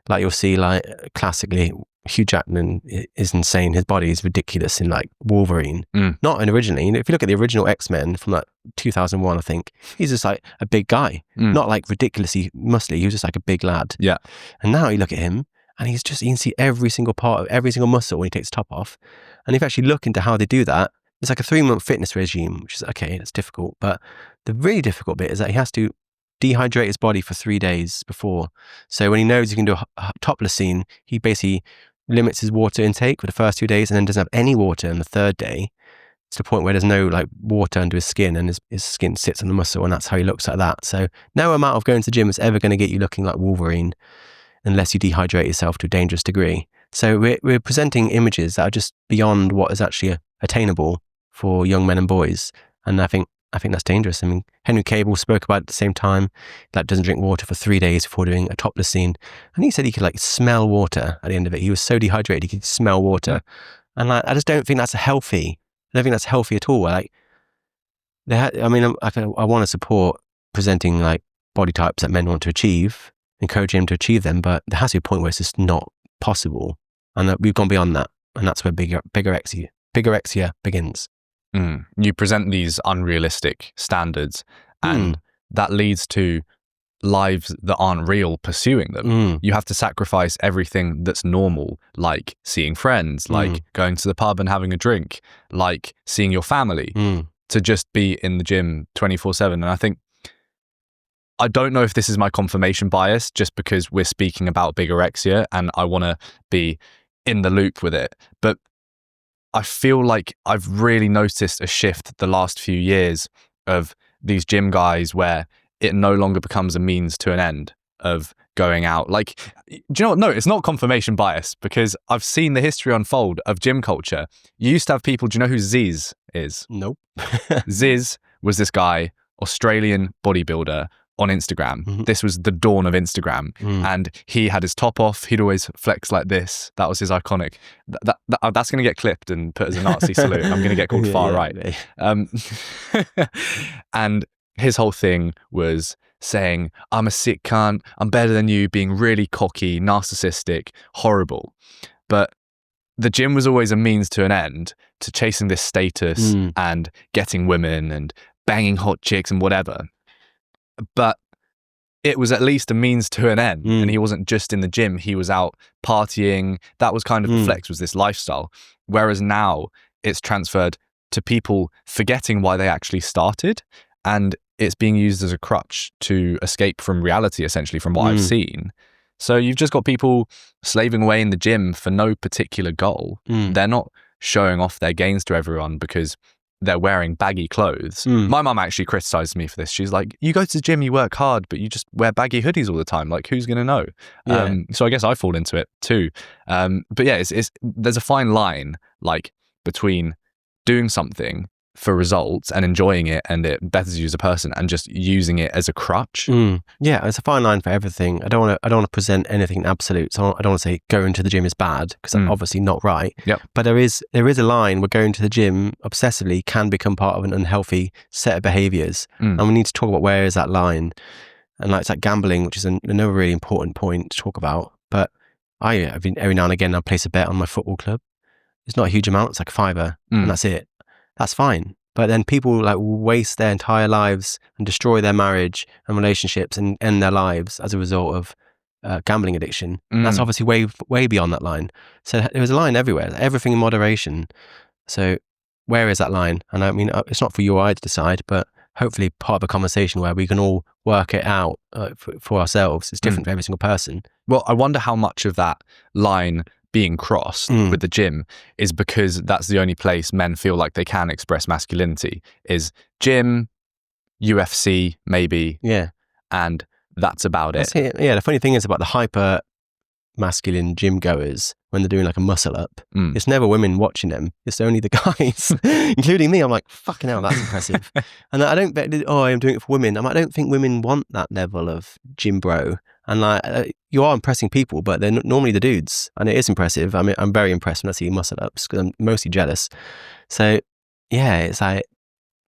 Like you'll see, like classically, Hugh Jackman is insane. His body is ridiculous in like Wolverine. Not in originally. If you look at the original X-Men from like 2001, I think he's just like a big guy, not like ridiculously muscly. He was just like a big lad. Yeah. And now you look at him, and you can see every single part of every single muscle when he takes the top off. And if you actually look into how they do that, it's like a 3-month fitness regime, which is okay. That's difficult, but the really difficult bit is that he has to dehydrate his body for 3 days before. So when he knows he can do a topless scene, he basically limits his water intake for the first 2 days and then doesn't have any water on the third day, to the point where there's no like water under his skin, and his skin sits on the muscle, and that's how he looks like that. So no amount of going to the gym is ever going to get you looking like Wolverine unless you dehydrate yourself to a dangerous degree. So we're presenting images that are just beyond what is actually attainable for young men and boys. And I think that's dangerous. I mean, Henry Cavill spoke about it at the same time, that doesn't drink water for 3 days before doing a topless scene. And he said he could like smell water at the end of it. He was so dehydrated, he could smell water. And like, I just don't think that's healthy. I don't think that's healthy at all. Like, I want to support presenting like body types that men want to achieve, encouraging them to achieve them, but there has to be a point where it's just not possible. And we've gone beyond that. And that's where bigorexia begins. You present these unrealistic standards, and that leads to lives that aren't real pursuing them. You have to sacrifice everything that's normal, like seeing friends, like going to the pub and having a drink, like seeing your family, to just be in the gym 24/7. And I don't know if this is my confirmation bias, just because we're speaking about bigorexia and I want to be in the loop with it, but I feel like I've really noticed a shift the last few years of these gym guys where it no longer becomes a means to an end of going out. Like, do you know what? No, it's not confirmation bias, because I've seen the history unfold of gym culture. You used to have people, do you know who Ziz is? Nope. Ziz was this guy, Australian bodybuilder, on Instagram. This was the dawn of Instagram, and he had his top off. He'd always flex like this. That was his iconic. That's going to get clipped and put as a Nazi salute. I'm going to get called far right. And his whole thing was saying, "I'm a sick cunt. I'm better than you," being really cocky, narcissistic, horrible. But the gym was always a means to an end, to chasing this status and getting women and banging hot chicks and whatever. But it was at least a means to an end. And he wasn't just in the gym, he was out partying. That was kind of the flex, was this lifestyle. Whereas now it's transferred to people forgetting why they actually started, and it's being used as a crutch to escape from reality, essentially, from what I've seen. So you've just got people slaving away in the gym for no particular goal. They're not showing off their gains to everyone because they're wearing baggy clothes. My mum actually criticized me for this. She's like, you go to the gym, you work hard, but you just wear baggy hoodies all the time. Like, who's going to know? Yeah. So I guess I fall into it too. But yeah, there's a fine line, like, between doing something for results and enjoying it and it betters you as a person, and just using it as a crutch. Yeah, it's a fine line for everything. I don't want to present anything in absolute. So I don't want to say going to the gym is bad, because that's obviously not right. Yep. But there is a line where going to the gym obsessively can become part of an unhealthy set of behaviors, and we need to talk about where is that line. And like, it's like gambling, which is another really important point to talk about. But I've been, every now and again, I place a bet on my football club. It's not a huge amount. It's like $5, and that's it. That's fine. But then people like waste their entire lives and destroy their marriage and relationships and end their lives as a result of gambling addiction. That's obviously way beyond that line. So there's a line everywhere, everything in moderation. So where is that line? And I mean, it's not for you or I to decide, but hopefully part of a conversation where we can all work it out for ourselves. It's different for every single person. Well, I wonder how much of that line being crossed with the gym is because that's the only place men feel like they can express masculinity, is gym, UFC, maybe. Yeah. And that's about it. Yeah, the funny thing is about the hyper masculine gym goers, when they're doing like a muscle up, it's never women watching them. It's only the guys, including me. I'm like, fucking hell, that's impressive. And I don't bet, I'm doing it for women. I don't think women want that level of gym bro. And like, you are impressing people, but they're normally the dudes. And it is impressive. I mean, I'm very impressed when I see muscle ups, because I'm mostly jealous. So yeah, it's like,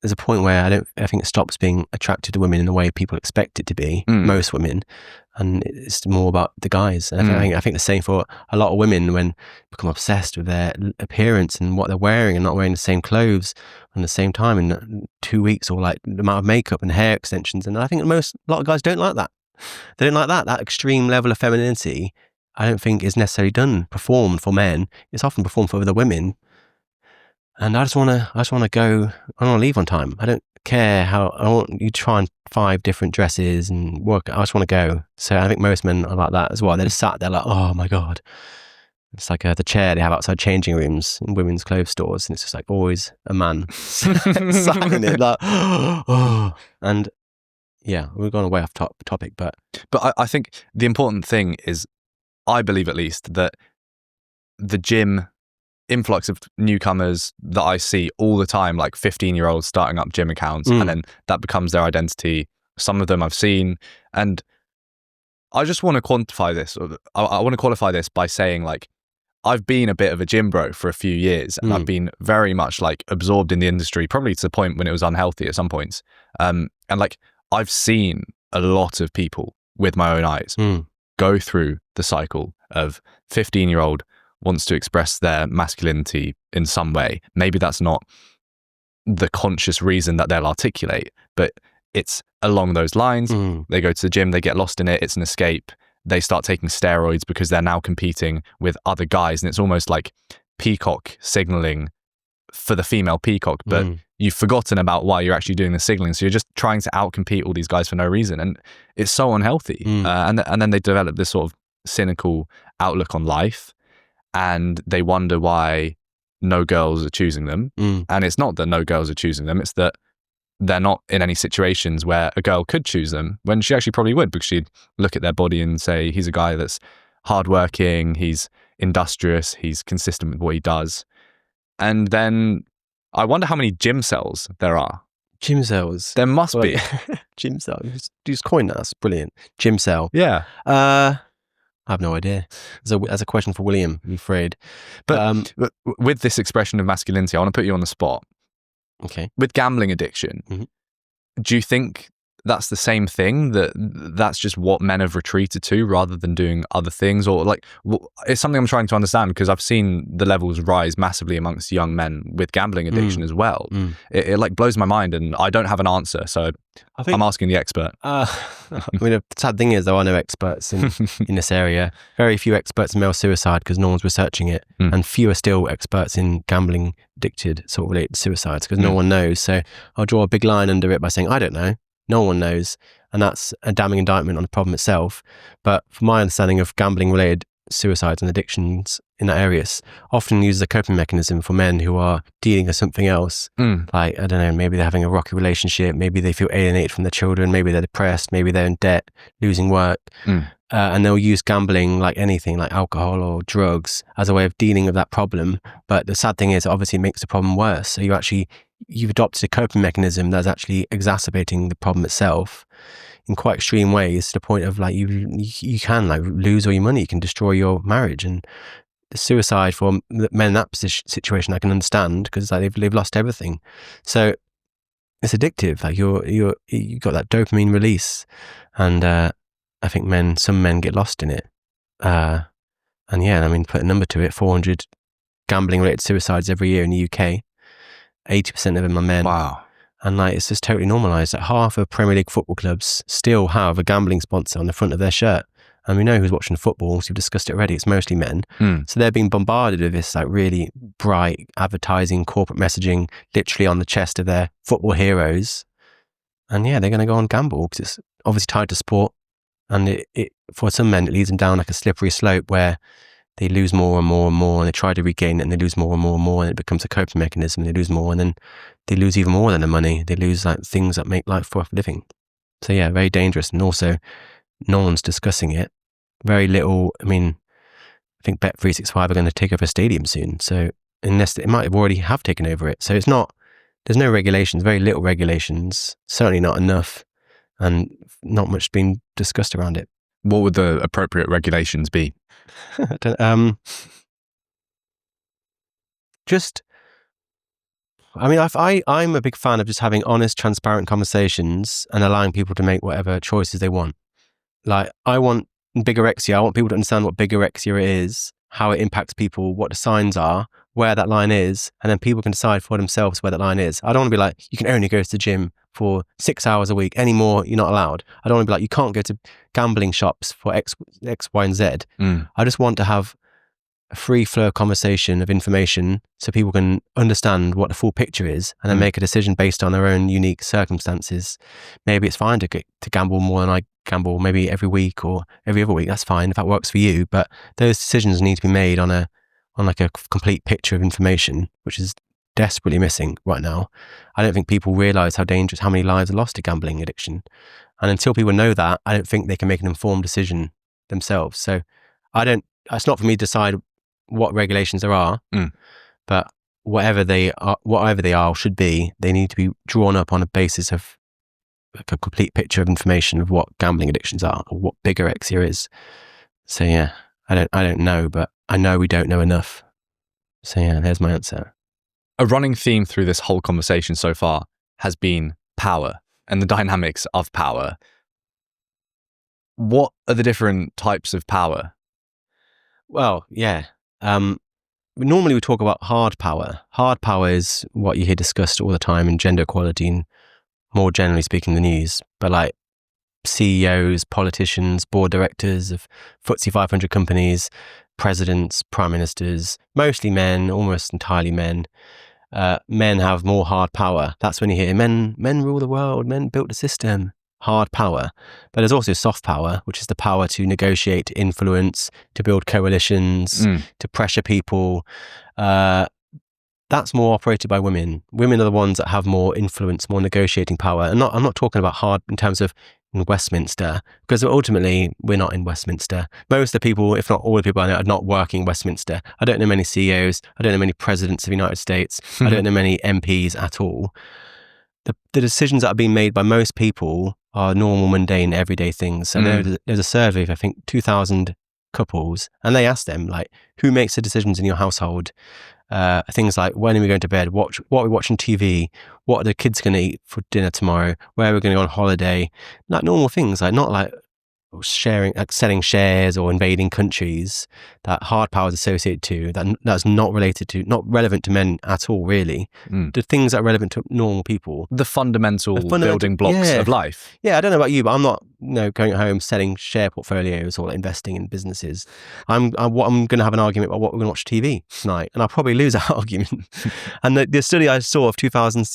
there's a point where I think it stops being attracted to women in the way people expect it to be, most women. And it's more about the guys. And I think the same for a lot of women, when become obsessed with their appearance and what they're wearing, and not wearing the same clothes at the same time in 2 weeks, or like the amount of makeup and hair extensions. And I think a lot of guys don't like that. They don't like that extreme level of femininity. I don't think is necessarily performed for men. It's often performed for other women. And I just want to go. I want to leave on time. I don't care how. I want you to try on 5 different dresses and work. I just want to go. So I think most men are like that as well. They're just sat there like, oh my God. It's like the chair they have outside changing rooms in women's clothes stores, and it's just like always a man sat in it, like, oh. And yeah, we're going way off topic, but I think the important thing is, I believe at least, that the gym influx of newcomers that I see all the time, like 15-year-olds starting up gym accounts, and then that becomes their identity. Some of them I've seen, and I just want to quantify this. I want to qualify this by saying, like, I've been a bit of a gym bro for a few years, and I've been very much like absorbed in the industry, probably to the point when it was unhealthy at some points. And like, I've seen a lot of people with my own eyes go through the cycle of 15-year-old wants to express their masculinity in some way. Maybe that's not the conscious reason that they'll articulate, but it's along those lines. They go to the gym, they get lost in it, it's an escape. They start taking steroids because they're now competing with other guys, and it's almost like peacock signaling for the female peacock, but you've forgotten about why you're actually doing the signaling. So you're just trying to outcompete all these guys for no reason, and it's so unhealthy. And then they develop this sort of cynical outlook on life, and they wonder why no girls are choosing them. And it's not that no girls are choosing them, it's that they're not in any situations where a girl could choose them, when she actually probably would, because she'd look at their body and say, he's a guy that's hardworking, he's industrious, he's consistent with what he does. And then I wonder how many gym cells there are. Gym cells? There must be. Gym cells? Just coin that. That's brilliant. Gym cell. Yeah. I have no idea. That's a question for William, I'm afraid. But with this expression of masculinity, I want to put you on the spot. Okay. With gambling addiction, do you think that's the same thing, that's just what men have retreated to rather than doing other things? Or like, it's something I'm trying to understand, because I've seen the levels rise massively amongst young men with gambling addiction as well. It like blows my mind, and I don't have an answer. So I'm asking the expert. I mean, the sad thing is there are no experts in this area. Very few experts in male suicide because no one's researching it, and fewer still experts in gambling addicted sort of related suicides because no one knows. So I'll draw a big line under it by saying, I don't know. No one knows. And that's a damning indictment on the problem itself. But from my understanding of gambling related suicides and addictions in that areas, often used as a coping mechanism for men who are dealing with something else. Like, I don't know, maybe they're having a rocky relationship, maybe they feel alienated from their children, maybe they're depressed, maybe they're in debt, losing work. And they'll use gambling like anything, like alcohol or drugs, as a way of dealing with that problem. But the sad thing is, obviously, it makes the problem worse. So you've adopted a coping mechanism that's actually exacerbating the problem itself in quite extreme ways, to the point of like you can like lose all your money, you can destroy your marriage. And the suicide for men in that situation, I can understand, because like they've lost everything. So it's addictive. Like you got that dopamine release, and I think some men get lost in it. And yeah, I mean, put a number to it: 400 gambling-related suicides every year in the UK. 80% of them are men. Wow. And like, it's just totally normalised. Like, half of Premier League football clubs still have a gambling sponsor on the front of their shirt. And we know who's watching football, so we've discussed it already. It's mostly men. So they're being bombarded with this like really bright advertising, corporate messaging, literally on the chest of their football heroes. And yeah, they're going to go and gamble because it's obviously tied to sport. And it for some men, it leads them down like a slippery slope where they lose more and more and more, and they try to regain it, and they lose more and more and more, and it becomes a coping mechanism. They lose more, and then they lose even more than the money. They lose like things that make life worth living. So yeah, very dangerous. And also, no one's discussing it. Very little. I mean, I think Bet365 are going to take over a stadium soon. So unless it might have already have taken over it. So it's not. There's no regulations. Very little regulations. Certainly not enough, and not much being discussed around it. What would the appropriate regulations be? I'm a big fan of just having honest, transparent conversations and allowing people to make whatever choices they want. Like, I want bigorexia. I want people to understand what bigorexia is, how it impacts people, what the signs are, where that line is, and then people can decide for themselves where that line is. I don't want to be like, you can only go to the gym for 6 hours a week. Any more, you're not allowed. I don't want to be like, you can't go to gambling shops for X, Y, and Z. I just want to have a free flow conversation of information so people can understand what the full picture is, and then make a decision based on their own unique circumstances. Maybe it's fine to gamble more than I gamble, maybe every week or every other week. That's fine if that works for you. But those decisions need to be made on a complete picture of information, which is desperately missing right now. I don't think people realize how dangerous, how many lives are lost to gambling addiction. And until people know that, I don't think they can make an informed decision themselves. So it's not for me to decide what regulations there are, but whatever they are should be, they need to be drawn up on a basis of like a complete picture of information of what gambling addictions are or what bigorexia is. So yeah, I don't know, but I know we don't know enough. So yeah, there's my answer. A running theme through this whole conversation so far has been power and the dynamics of power. What are the different types of power? Well, yeah. Normally we talk about hard power. Hard power is what you hear discussed all the time in gender equality and more generally speaking the news. But like CEOs, politicians, board directors of FTSE 500 companies, presidents, prime ministers, mostly men, almost entirely men. Men have more hard power. That's when you hear men rule the world, men built the system. Hard power. But there's also soft power, which is the power to negotiate, to influence, to build coalitions, to pressure people. That's more operated by women. Women are the ones that have more influence, more negotiating power. And I'm not talking about hard in terms of in Westminster, because ultimately we're not in Westminster. Most of the people, if not all the people I know, are not working in Westminster. I don't know many CEOs. I don't know many presidents of the United States. I don't know many MPs at all. The decisions that are being made by most people are normal, mundane, everyday things. So there's a survey of, I think, 2,000 couples, and they asked them, like, who makes the decisions in your household? Things like, when are we going to bed? What are we watching TV? What are the kids going to eat for dinner tomorrow? Where are we going to go on holiday? Like normal things, like not like selling shares or invading countries, that hard power is associated to, that's not relevant to men at all, really. The things that are relevant to normal people. The fundamental building blocks of life. Yeah, I don't know about you, but I'm not going at home selling share portfolios or investing in businesses. I'm going to have an argument about what we're going to watch TV tonight, and I'll probably lose that argument. And the study I saw of 2,000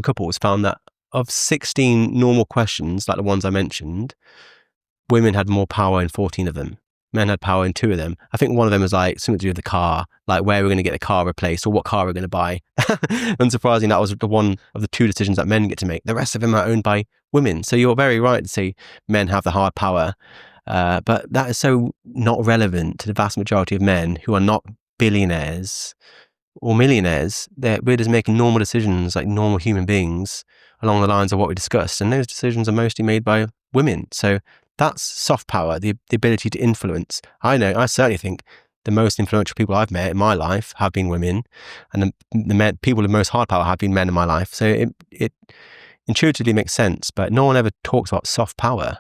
couples found that of 16 normal questions, like the ones I mentioned, women had more power in 14 of them. Men had power in 2 of them. I think one of them was like something to do with the car, like where we're going to get the car replaced or what car we're going to buy. Unsurprisingly, that was the one of the 2 decisions that men get to make. The rest of them are owned by women. So you're very right to say men have the hard power. But that is so not relevant to the vast majority of men who are not billionaires or millionaires. We're just making normal decisions like normal human beings along the lines of what we discussed. And those decisions are mostly made by women. So that's soft power, the ability to influence. I certainly think the most influential people I've met in my life have been women, and the people with most hard power have been men in my life. So it intuitively makes sense, but no one ever talks about soft power.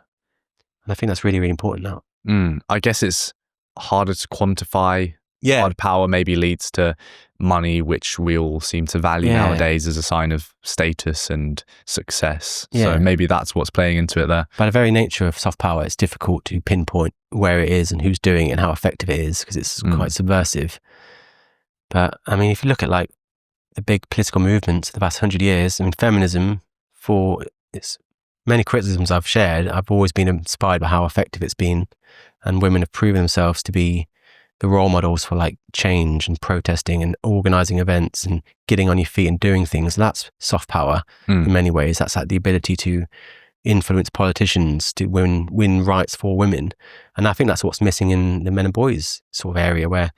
And I think that's really, really important now. I guess it's harder to quantify. Hard power maybe leads to money, which we all seem to value nowadays as a sign of status and success. So maybe that's what's playing into it there. By the very nature of soft power, it's difficult to pinpoint where it is and who's doing it and how effective it is, because it's quite subversive. But I mean, if you look at like the big political movements of the past 100 years, I mean, feminism, for its many criticisms I've shared, I've always been inspired by how effective it's been, and women have proven themselves to be the role models for like change and protesting and organizing events and getting on your feet and doing things. That's soft power in many ways. That's like the ability to influence politicians to win rights for women. And I think that's what's missing in the men and boys sort of area, where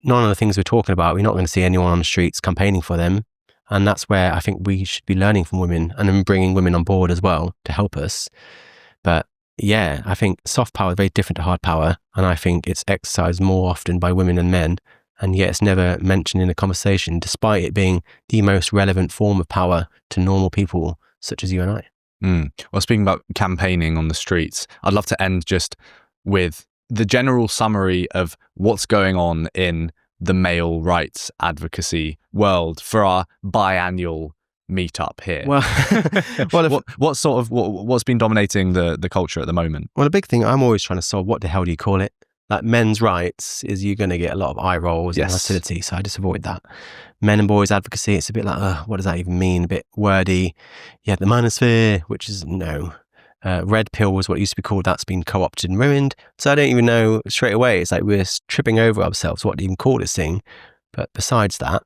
none of the things we're talking about, we're not going to see anyone on the streets campaigning for them. And that's where I think we should be learning from women and then bringing women on board as well to help us. But yeah, I think soft power is very different to hard power, and I think it's exercised more often by women than men, and yet it's never mentioned in a conversation, despite it being the most relevant form of power to normal people such as you and I. Well, speaking about campaigning on the streets, I'd love to end just with the general summary of what's going on in the male rights advocacy world for our biannual meetup here. Well, what's been dominating the culture at the moment? Well, the big thing I'm always trying to solve, what the hell do you call it? Like men's rights is you're going to get a lot of eye rolls and hostility, so I just avoid that. Men and boys advocacy, it's a bit like, what does that even mean? A bit wordy. Yeah, the manosphere, which is no. Red pill was what used to be called. That's been co-opted and ruined. So I don't even know straight away. It's like we're tripping over ourselves. What do you even call this thing? But besides that,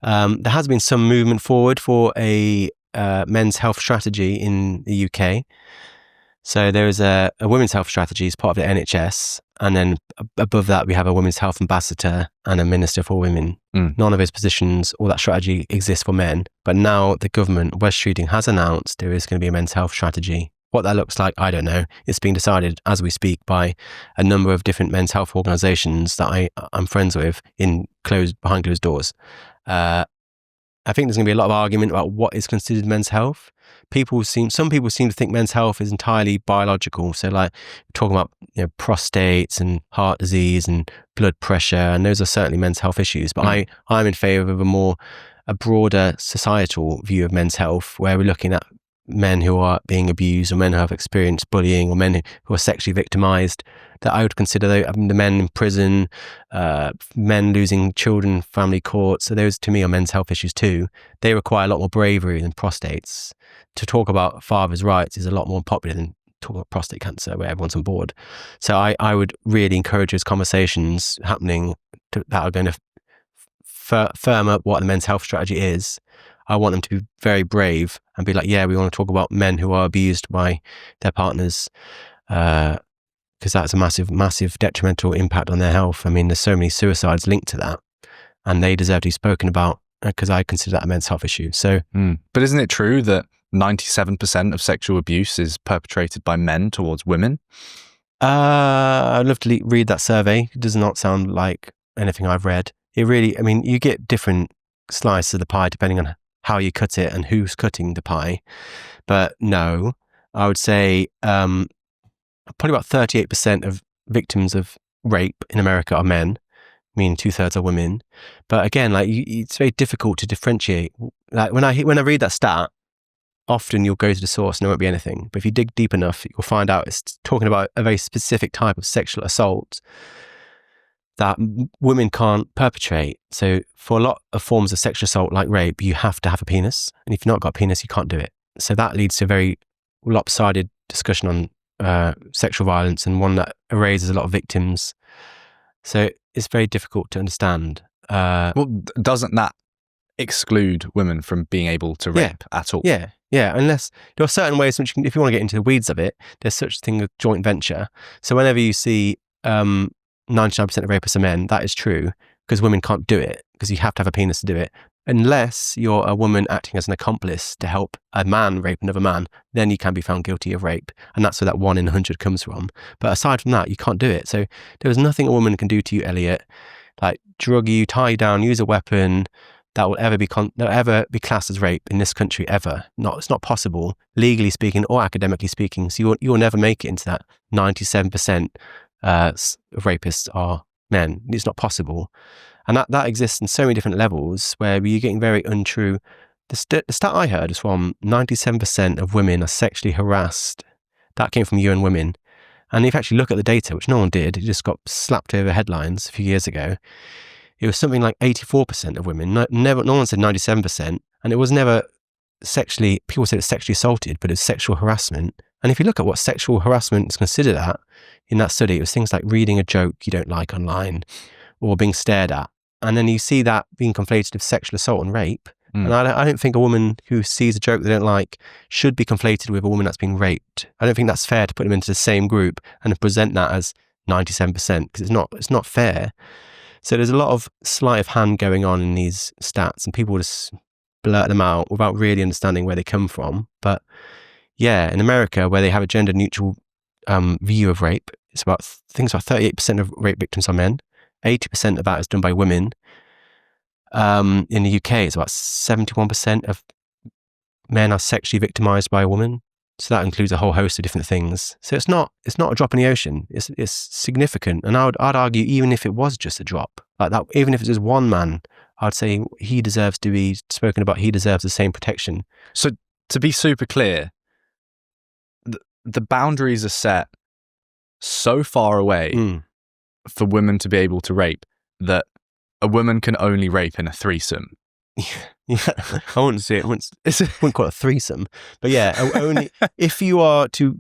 there has been some movement forward for a men's health strategy in the UK. So there is a women's health strategy as part of the NHS. And then above that, we have a women's health ambassador and a minister for women. None of those positions or that strategy exists for men. But now the government, West Streeting, has announced there is going to be a men's health strategy. What that looks like, I don't know. It's being decided as we speak by a number of different men's health organisations that I'm friends with behind closed doors. I think there's going to be a lot of argument about what is considered men's health. Some people seem to think men's health is entirely biological. So like talking about prostates and heart disease and blood pressure, and those are certainly men's health issues. But I'm in favour of a broader societal view of men's health, where we're looking at men who are being abused, or men who have experienced bullying, or men who are sexually victimized, that I would consider the men in prison, men losing children, family court. So those to me are men's health issues too. They require a lot more bravery than prostates. To talk about fathers' rights is a lot more popular than talk about prostate cancer, where everyone's on board. So I would really encourage those conversations happening that are going to firm up what the men's health strategy is. I want them to be very brave and be like, yeah, we want to talk about men who are abused by their partners, because that's a massive, massive detrimental impact on their health. I mean, there's so many suicides linked to that, and they deserve to be spoken about, because I consider that a men's health issue. So, But isn't it true that 97% of sexual abuse is perpetrated by men towards women? I'd love to read that survey. It does not sound like anything I've read. It really, I mean, you get different slices of the pie depending on how you cut it and who's cutting the pie. But no, I would say probably about 38% of victims of rape in America are men, meaning 2/3 are women. But again, like it's very difficult to differentiate. Like when I read that stat, often you'll go to the source and there won't be anything. But if you dig deep enough, you'll find out it's talking about a very specific type of sexual assault that women can't perpetrate. So for a lot of forms of sexual assault like rape, you have to have a penis. And if you've not got a penis, you can't do it. So that leads to a very lopsided discussion on sexual violence, and one that erases a lot of victims. So it's very difficult to understand. Well, doesn't that exclude women from being able to rape at all? Yeah. Unless there are certain ways in which, if you want to get into the weeds of it, there's such a thing as joint venture. So whenever you see 99% of rapists are men, that is true, because women can't do it, because you have to have a penis to do it. Unless you're a woman acting as an accomplice to help a man rape another man, then you can be found guilty of rape. And that's where that 1 in 100 comes from. But aside from that, you can't do it. So there is nothing a woman can do to you, Elliot, like drug you, tie you down, use a weapon, that will ever be classed as rape in this country ever. It's not possible, legally speaking or academically speaking. So you will never make it into that 97% of rapists are men. It's not possible. And that exists in so many different levels where you're getting very untrue. The stat I heard is from 97% of women are sexually harassed. That came from UN Women. And if you actually look at the data, which no one did, it just got slapped over headlines a few years ago, it was something like 84% of women. No one said 97%. And it was never people said it's sexually assaulted, but it's sexual harassment. And if you look at what sexual harassment is considered at, in that study, it was things like reading a joke you don't like online or being stared at. And then you see that being conflated with sexual assault and rape. And I don't think a woman who sees a joke they don't like should be conflated with a woman that's been raped. I don't think that's fair to put them into the same group and present that as 97%, because it's not fair. So there's a lot of sleight of hand going on in these stats, and people just blurt them out without really understanding where they come from. But yeah, in America, where they have a gender neutral view of rape, it's about 38% of rape victims are men. 80% of that is done by women. In the UK, it's about 71% of men are sexually victimized by a woman. So that includes a whole host of different things. So it's not a drop in the ocean. It's significant. And I'd argue, even if it was just a drop like that, even if it was one man, I'd say he deserves to be spoken about. He deserves the same protection. So to be super clear, the boundaries are set so far away for women to be able to rape that a woman can only rape in a threesome. Yeah, I wouldn't say it. I wouldn't call it a threesome. But yeah, only if you are to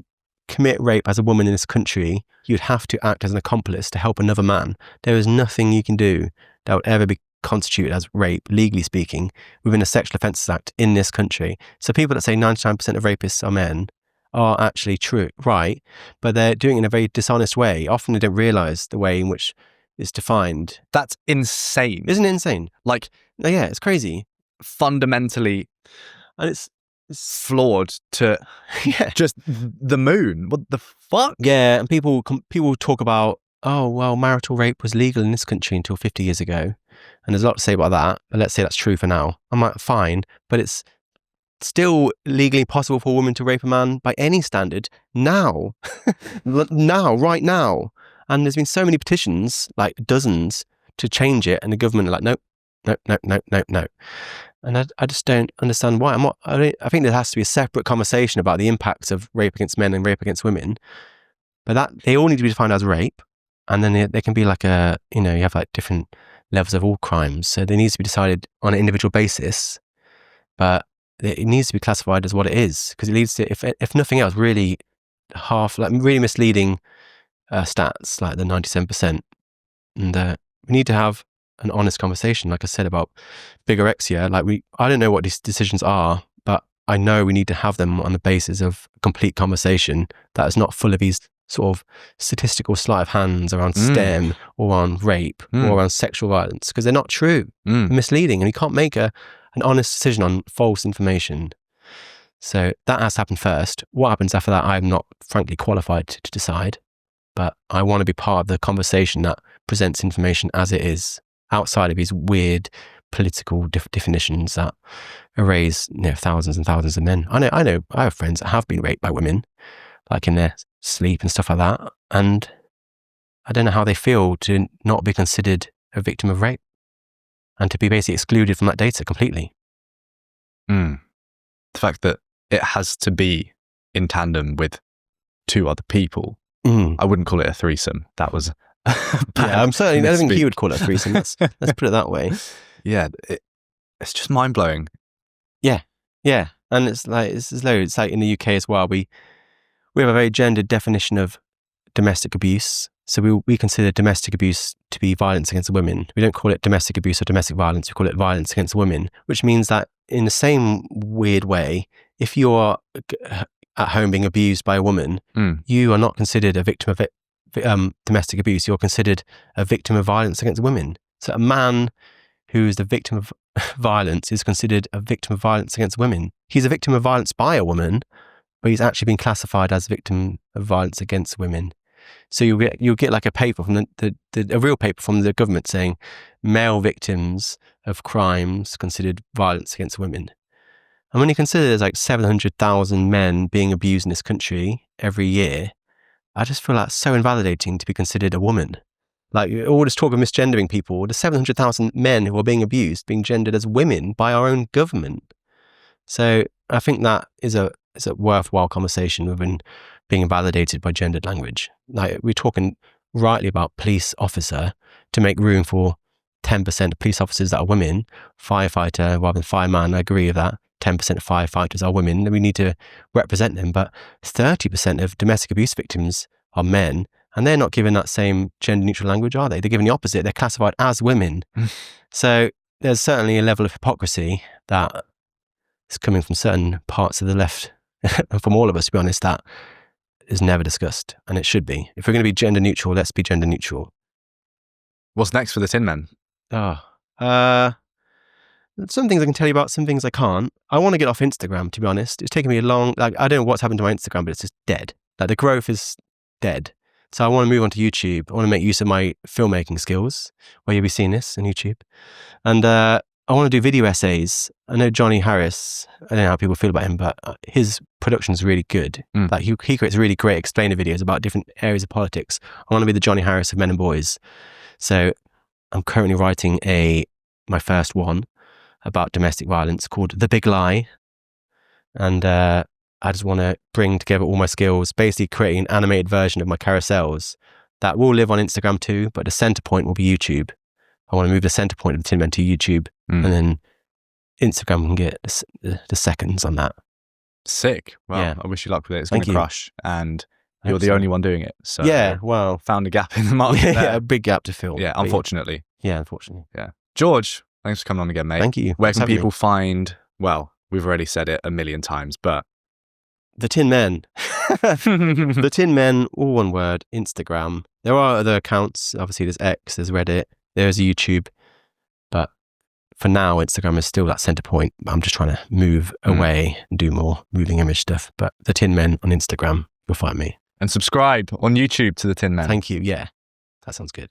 commit rape as a woman in this country, you'd have to act as an accomplice to help another man. There is nothing you can do that would ever be constituted as rape, legally speaking, within the Sexual Offences Act in this country. So people that say 99% of rapists are men are actually true, right? But they're doing it in a very dishonest way. Often they don't realise the way in which it's defined. That's insane. Isn't it insane? Like, yeah, it's crazy. Fundamentally, and it's flawed to just the moon. What the fuck? Yeah, and people talk about, oh, well, marital rape was legal in this country until 50 years ago. And there's a lot to say about that, but let's say that's true for now. I'm like, fine, but it's still legally possible for a woman to rape a man by any standard now. Right now. And there's been so many petitions, like dozens, to change it, and the government are like, nope. And I just don't understand why. I think there has to be a separate conversation about the impacts of rape against men and rape against women. But that they all need to be defined as rape, and then they can be like you have like different levels of all crimes. So they need to be decided on an individual basis, but it needs to be classified as what it is, because it leads to, if nothing else, really really misleading stats like the 97%. And we need to have an honest conversation, like I said, about bigorexia. I don't know what these decisions are, but I know we need to have them on the basis of a complete conversation that is not full of these sort of statistical sleight of hands around STEM or on rape or around sexual violence, because they're not true. They're misleading, and you can't make an honest decision on false information. So that has to happen first. What happens after that, I'm not frankly qualified to decide, but I want to be part of the conversation that presents information as it is, outside of these weird political definitions that erase thousands and thousands of men. I know I have friends that have been raped by women, like in their sleep and stuff like that. And I don't know how they feel to not be considered a victim of rape and to be basically excluded from that data completely. The fact that it has to be in tandem with 2 other people. I wouldn't call it a threesome. That was yeah, I don't think he would call it a threesome. Let's put it that way. Yeah, it's just mind-blowing. Yeah. And it's like in the UK as well, we have a very gendered definition of domestic abuse. So we consider domestic abuse to be violence against women. We don't call it domestic abuse or domestic violence. We call it violence against women, which means that in the same weird way, if you're at home being abused by a woman, you are not considered a victim of domestic abuse. You're considered a victim of violence against women. So a man who is the victim of violence is considered a victim of violence against women. He's a victim of violence by a woman, but he's actually been classified as a victim of violence against women. So you'll get like a paper from a real paper from the government saying male victims of crimes considered violence against women. And when you consider there's like 700,000 men being abused in this country every year, I just feel that's so invalidating to be considered a woman. Like all this talk of misgendering people, the 700,000 men who are being abused, being gendered as women by our own government. So I think that is a worthwhile conversation within being invalidated by gendered language. Like we're talking rightly about police officer to make room for 10% of police officers that are women, firefighter rather than fireman. I agree with that. 10% of firefighters are women, and we need to represent them. But 30% of domestic abuse victims are men, and they're not given that same gender neutral language, are they? They're given the opposite. They're classified as women. So there's certainly a level of hypocrisy that is coming from certain parts of the left, and from all of us, to be honest, that is never discussed, and it should be. If we're going to be gender neutral, let's be gender neutral. What's next for the Tin Men? Some things I can tell you about, some things I can't. I want to get off Instagram, to be honest. It's taken me I don't know what's happened to my Instagram, but it's just dead. Like the growth is dead. So I want to move on to YouTube. I want to make use of my filmmaking skills, where you'll be seeing this on YouTube. And I want to do video essays. I know Johnny Harris, I don't know how people feel about him, but his production is really good. Like he creates really great explainer videos about different areas of politics. I want to be the Johnny Harris of Men and Boys. So I'm currently writing my first one about domestic violence called The Big Lie. And I just want to bring together all my skills, basically creating an animated version of my carousels that will live on Instagram too, but the center point will be YouTube. I want to move the center point of the Tin Men to YouTube, and then Instagram can get the seconds on that. Sick. Well, yeah. I wish you luck with it. It's going to crush, and you're the so. only one doing it. So yeah, well, found a gap in the market there. Yeah, a big gap to fill. Yeah, unfortunately. Yeah, unfortunately. Yeah. George, thanks for coming on again, mate. Thank you. Where can people find, well, we've already said it a million times, but... The Tin Men. The Tin Men, all one word, Instagram. There are other accounts. Obviously, there's X, there's Reddit, there's YouTube. But for now, Instagram is still that center point. I'm just trying to move away and do more moving image stuff. But The Tin Men on Instagram, you'll find me. And subscribe on YouTube to The Tin Men. Thank you. Yeah, that sounds good.